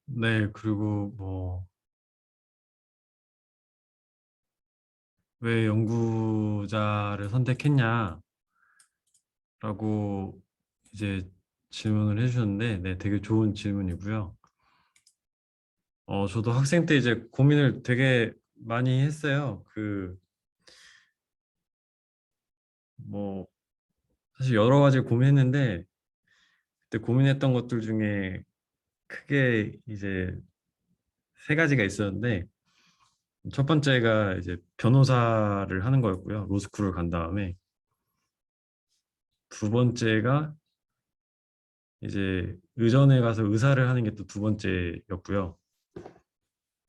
네, 그리고 뭐 왜 연구자를 선택했냐라고 이제 질문을 해주셨는데, 네, 되게 좋은 질문이고요. 저도 학생 때 이제 고민을 되게 많이 했어요. 뭐, 사실 여러 가지 고민했는데, 그때 고민했던 것들 중에 크게 이제 세 가지가 있었는데, 첫 번째가 이제 변호사를 하는 거였고요. 로스쿨을 간 다음에. 두 번째가 이제 의전에 가서 의사를 하는 게 또 두 번째였고요.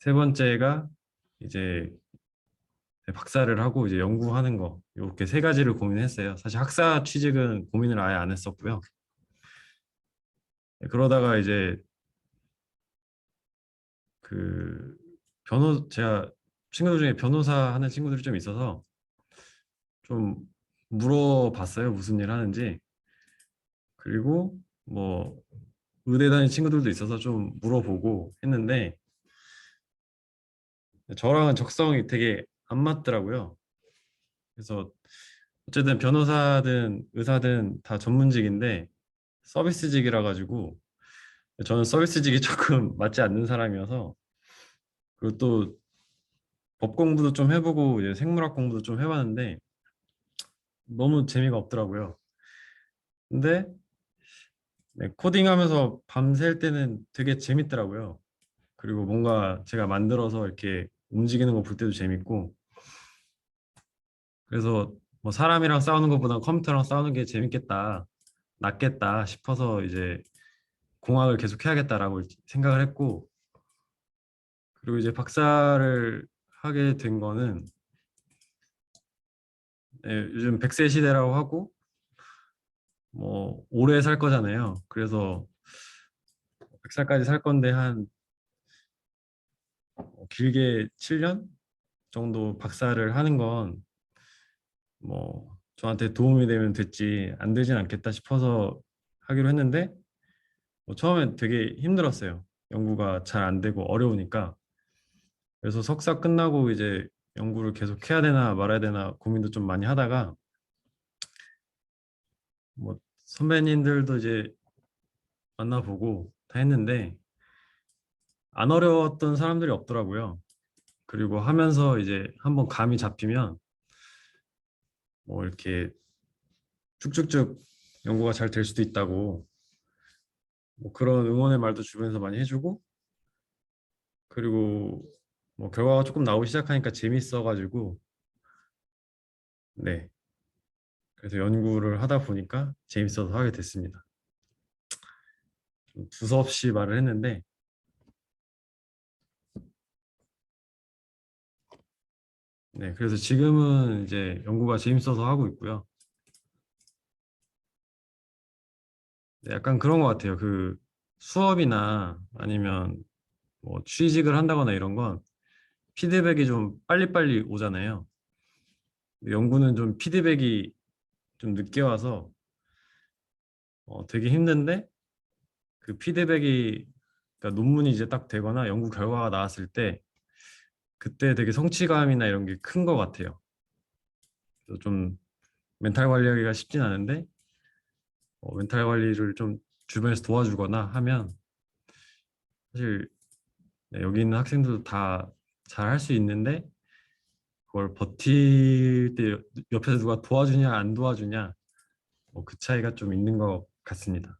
세 번째가 이제 박사를 하고 이제 연구하는 거 이렇게 세 가지를 고민했어요. 사실 학사 취직은 고민을 아예 안 했었고요. 그러다가 이제 그 제가 친구들 중에 변호사 하는 친구들이 좀 있어서 좀 물어봤어요. 무슨 일 하는지. 그리고 뭐 의대 다니는 친구들도 있어서 좀 물어보고 했는데 저랑은 적성이 되게 안 맞더라고요. 그래서 어쨌든 변호사든 의사든 다 전문직인데 서비스직이라 가지고 저는 서비스직이 조금 맞지 않는 사람이어서 그리고 또 법 공부도 좀 해보고 이제 생물학 공부도 좀 해봤는데 너무 재미가 없더라고요. 근데 네, 코딩하면서 밤샐 때는 되게 재밌더라고요. 그리고 뭔가 제가 만들어서 이렇게 움직이는 거 볼 때도 재밌고 그래서 뭐 사람이랑 싸우는 것보다 컴퓨터랑 싸우는 게 재밌겠다, 낫겠다 싶어서 이제 공학을 계속 해야겠다라고 생각을 했고 그리고 이제 박사를 하게 된 거는 요즘 100세 시대라고 하고 뭐 오래 살 거잖아요. 그래서 100살까지 살 건데 한 길게 7년 정도 박사를 하는 건 뭐 저한테 도움이 되면 됐지 안 되진 않겠다 싶어서 하기로 했는데 처음엔 되게 힘들었어요. 연구가 잘 안 되고 어려우니까. 그래서 석사 끝나고 이제 연구를 계속 해야 되나 말아야 되나 고민도 좀 많이 하다가 뭐 선배님들도 이제 만나보고 다 했는데 안 어려웠던 사람들이 없더라고요. 그리고 하면서 이제 한번 감이 잡히면 뭐 이렇게 쭉쭉쭉 연구가 잘 될 수도 있다고 뭐 그런 응원의 말도 주변에서 많이 해주고 그리고 뭐 결과가 조금 나오기 시작하니까 재밌어가지고 네 그래서 연구를 하다 보니까 재밌어서 하게 됐습니다. 좀 두서없이 말을 했는데 네 그래서 지금은 이제 연구가 재밌어서 하고 있고요. 네, 약간 그런 것 같아요. 그 수업이나 아니면 뭐 취직을 한다거나 이런 건 피드백이 좀 빨리빨리 오잖아요. 연구는 좀 피드백이 좀 늦게 와서 되게 힘든데 그 피드백이 그러니까 논문이 이제 딱 되거나 연구 결과가 나왔을 때 그때 되게 성취감이나 이런 게 큰 것 같아요. 그래서 좀 멘탈 관리하기가 쉽진 않은데 멘탈 관리를 좀 주변에서 도와주거나 하면 사실 네, 여기 있는 학생들도 다 잘 할 수 있는데 그걸 버틸 때 옆에서 누가 도와주냐 안 도와주냐 그 차이가 좀 있는 것 같습니다.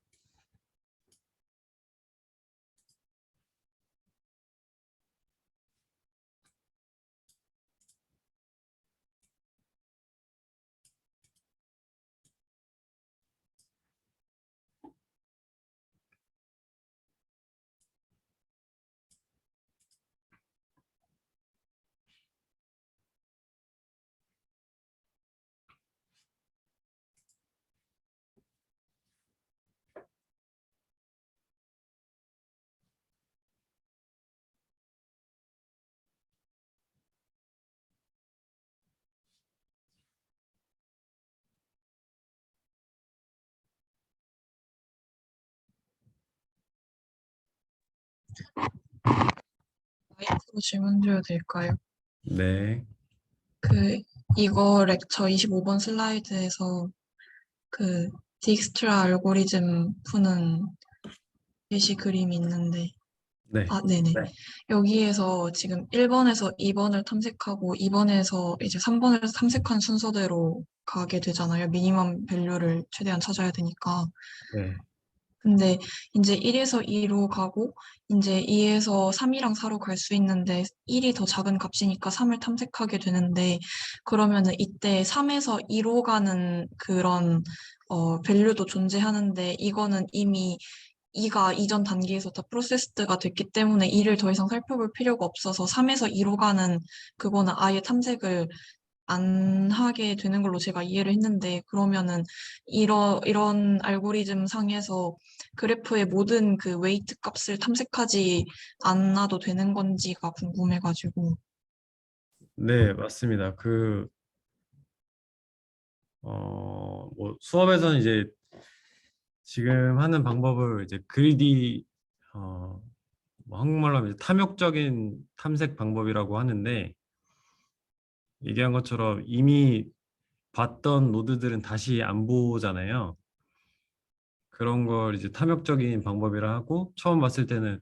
마이크로 질문 드려도 될까요? 네, 그 이거 렉처 25번 슬라이드에서 그 딕스트라 알고리즘 푸는 예시 그림이 있는데 네, 네네. 여기에서 지금 1번에서 2번을 탐색하고 2번에서 이제 3번을 탐색한 순서대로 가게 되잖아요. 미니멈 밸류를 최대한 찾아야 되니까. 네, 근데 이제 1에서 2로 가고 이제 2에서 3이랑 4로 갈 수 있는데 1이 더 작은 값이니까 3을 탐색하게 되는데 그러면은 이때 3에서 2로 가는 그런 밸류도 존재하는데 이거는 이미 2가 이전 단계에서 다 프로세스드가 됐기 때문에 2를 더 이상 살펴볼 필요가 없어서 3에서 2로 가는 그거는 아예 탐색을 안 하게 되는 걸로 제가 이해를 했는데, 그러면은, 이런 알고리즘 상에서 그래프의 모든 그 웨이트 값을 탐색하지 않아도 되는 건지가 궁금해가지고. 네, 맞습니다. 뭐 수업에서는 이제 지금 하는 방법을 이제 그리디, 뭐 한국말로 하면 이제 탐욕적인 탐색 방법이라고 하는데, 얘기한 것처럼 이미 봤던 노드들은 다시 안 보잖아요. 그런 걸 이제 탐욕적인 방법이라 하고, 처음 봤을 때는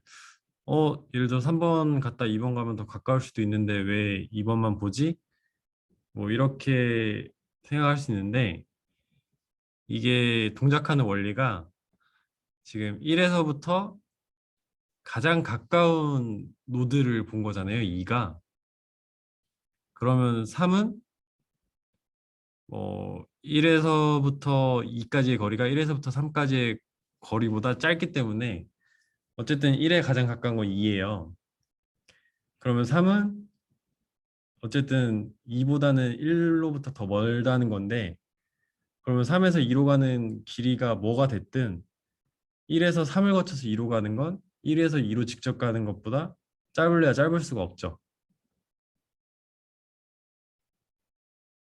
예를 들어 3번 갔다 2번 가면 더 가까울 수도 있는데 왜 2번만 보지? 뭐 이렇게 생각할 수 있는데 이게 동작하는 원리가 지금 1에서부터 가장 가까운 노드를 본 거잖아요, 2가. 그러면 3은 1에서부터 2까지의 거리가 1에서부터 3까지의 거리보다 짧기 때문에 어쨌든 1에 가장 가까운 건 2예요. 그러면 3은 어쨌든 2보다는 1로부터 더 멀다는 건데 그러면 3에서 2로 가는 길이가 뭐가 됐든 1에서 3을 거쳐서 2로 가는 건 1에서 2로 직접 가는 것보다 짧을래야 짧을 수가 없죠.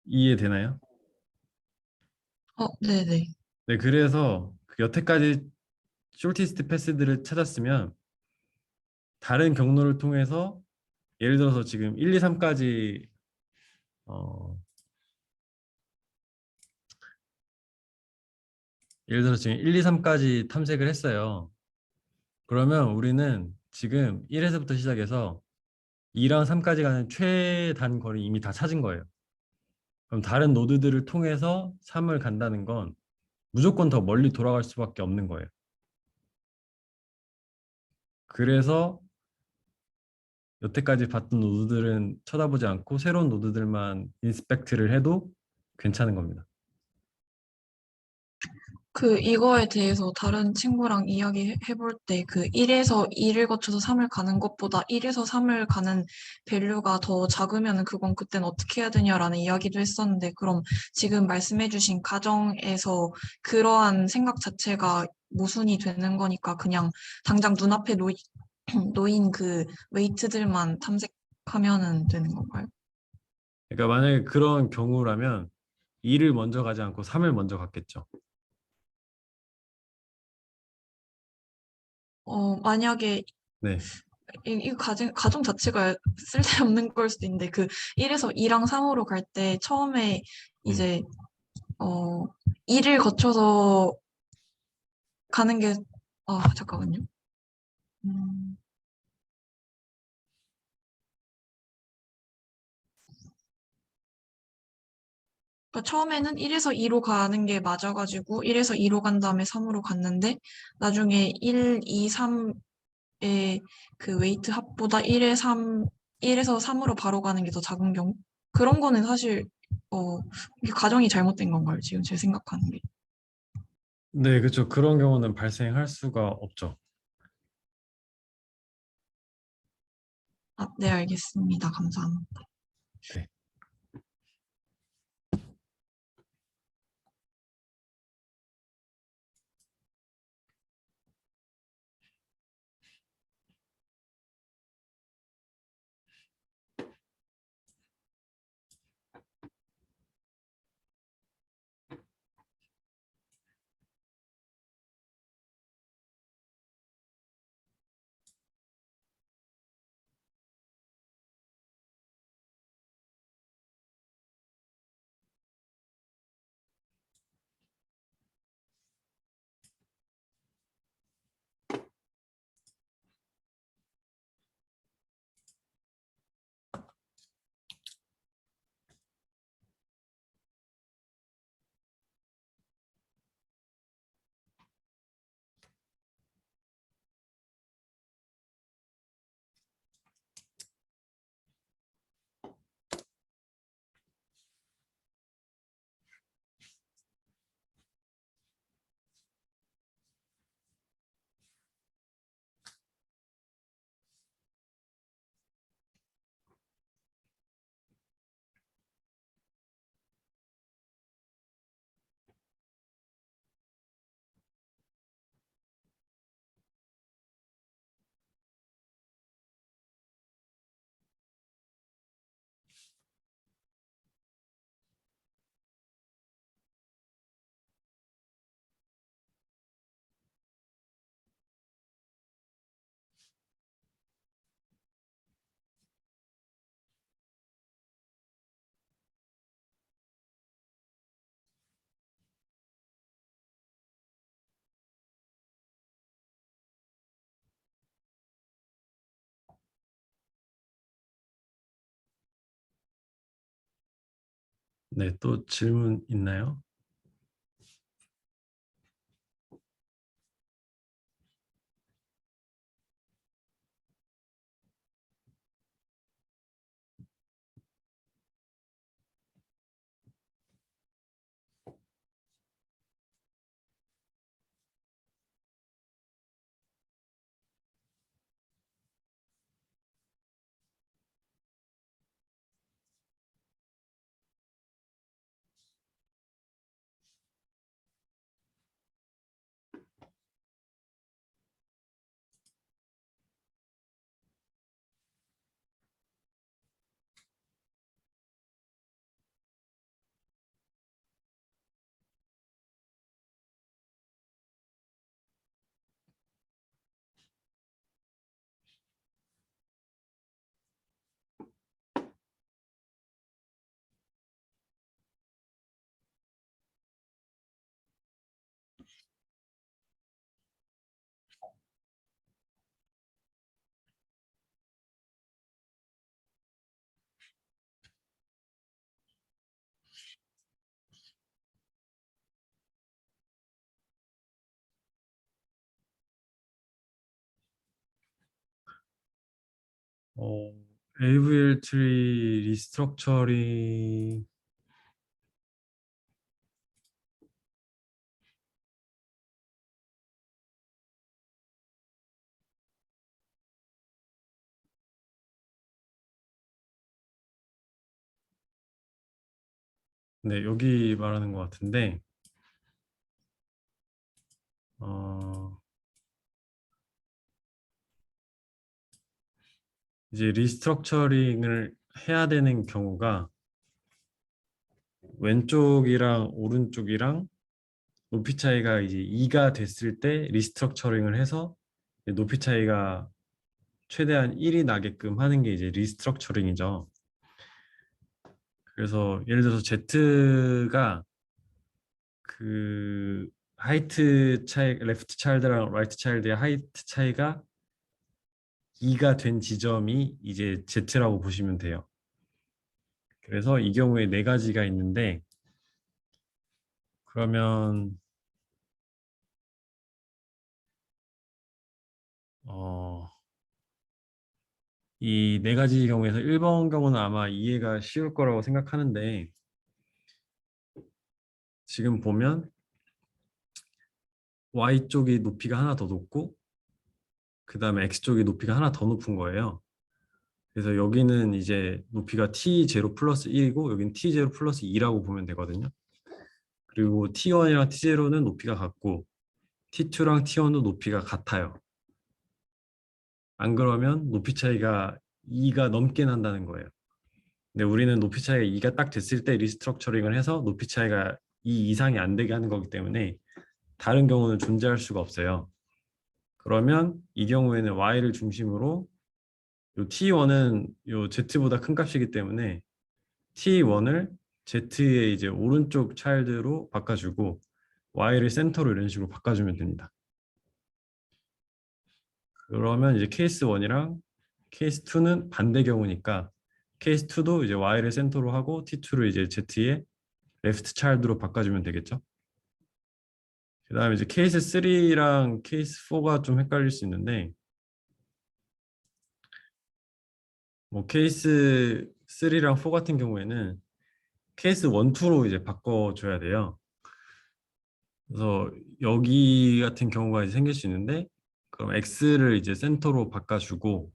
이해되나요? 네네. 네, 그래서 그 여태까지 숄티스트 패스들을 찾았으면 다른 경로를 통해서 예를 들어서 지금 1, 2, 3까지 어, 예를 들어서 지금 1, 2, 3까지 탐색을 했어요. 그러면 우리는 지금 1에서부터 시작해서 2랑 3까지 가는 최단 거리 이미 다 찾은 거예요. 그럼 다른 노드들을 통해서 3을 간다는 건 무조건 더 멀리 돌아갈 수밖에 없는 거예요. 그래서 여태까지 봤던 노드들은 쳐다보지 않고 새로운 노드들만 인스펙트를 해도 괜찮은 겁니다. 이거에 대해서 다른 친구랑 이야기해 볼 때 1에서 2를 거쳐서 3을 가는 것보다 1에서 3을 가는 밸류가 더 작으면 그건 그땐 어떻게 해야 되냐라는 이야기도 했었는데, 그럼 지금 말씀해주신 가정에서 그러한 생각 자체가 모순이 되는 거니까 그냥 당장 눈앞에 놓인 웨이트들만 탐색하면은 되는 건가요? 그러니까 만약에 그런 경우라면 2를 먼저 가지 않고 3을 먼저 갔겠죠. 만약에 네. 이 가정 자체가 쓸데없는 걸 수도 있는데 1에서 2랑 3으로 갈 때 처음에 음. 이제 2를 거쳐서 가는 게 잠깐만요. 음, 그러니까 처음에는 1에서 2로 가는 게 맞아가지고 1에서 2로 간 다음에 3으로 갔는데 나중에 1, 2, 3의 그 웨이트 합보다 1에서 3으로 바로 가는 게 더 작은 경우? 그런 거는 사실 이게 가정이 잘못된 건가요? 지금 제가 생각하는 게. 네, 그렇죠. 그런 경우는 발생할 수가 없죠. 네, 알겠습니다. 감사합니다. 네. 네, 또 질문 있나요? AVL 트리 리스트럭처링 네, 여기 말하는 것 같은데 이제 리스트럭처링을 해야 되는 경우가 왼쪽이랑 오른쪽이랑 높이 차이가 이제 2가 됐을 때 리스트럭처링을 해서 높이 차이가 최대한 1이 나게끔 하는 게 이제 리스트럭처링이죠. 그래서 예를 들어서 Z가 그 하이트 차이, 레프트 차일드랑 라이트 차일드의 하이트 차이가 2가 된 지점이 이제 Z라고 보시면 돼요. 그래서 이 경우에 네 가지가 있는데 그러면 이 네 가지 경우에서 1번 경우는 아마 이해가 쉬울 거라고 생각하는데 지금 보면 Y쪽이 높이가 하나 더 높고 그 다음에 X쪽이 높이가 하나 더 높은 거예요. 그래서 여기는 이제 높이가 T0 플러스 1이고 여기는 T0 플러스 2라고 보면 되거든요. 그리고 T1이랑 T0는 높이가 같고 T2랑 T1도 높이가 같아요. 안 그러면 높이 차이가 2가 넘게 난다는 거예요. 근데 우리는 높이 차이가 2가 딱 됐을 때 리스트럭처링을 해서 높이 차이가 2 이상이 안 되게 하는 거기 때문에 다른 경우는 존재할 수가 없어요. 그러면 이 경우에는 Y를 중심으로 요 T1은 요 Z보다 큰 값이기 때문에 T1을 Z의 이제 오른쪽 차일드로 바꿔주고 Y를 센터로 이런 식으로 바꿔주면 됩니다. 그러면 이제 케이스 1이랑 케이스 2는 반대 경우니까 케이스 2도 이제 Y를 센터로 하고 T2를 이제 Z의 레프트 차일드로 바꿔주면 되겠죠. 그 다음에 이제 케이스 3랑 케이스 4가 좀 헷갈릴 수 있는데 뭐 케이스 3랑 4 같은 경우에는 케이스 1, 2로 이제 바꿔줘야 돼요. 그래서 여기 같은 경우가 이제 생길 수 있는데 그럼 X를 이제 센터로 바꿔주고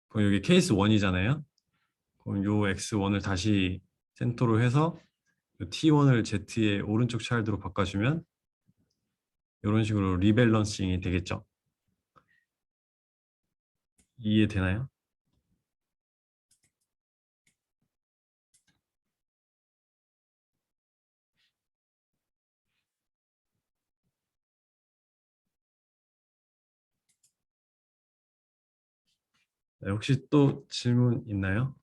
그럼 여기 케이스 1이잖아요. 그럼 요 X1을 다시 센터로 해서 T1을 Z의 오른쪽 차일드로 바꿔주면 이런 식으로 리밸런싱이 되겠죠. 이해되나요? 네, 혹시 또 질문 있나요?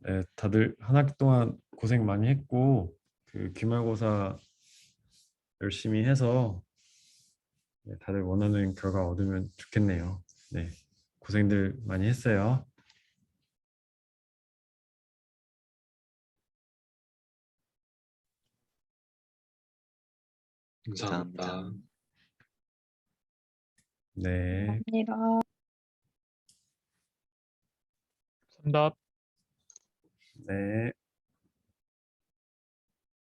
네, 다들 한 학기 동안 고생 많이 했고 그 기말고사 열심히 해서 네, 다들 원하는 결과 얻으면 좋겠네요. 네, 고생들 많이 했어요. 감사합니다. 네. 정답. 네.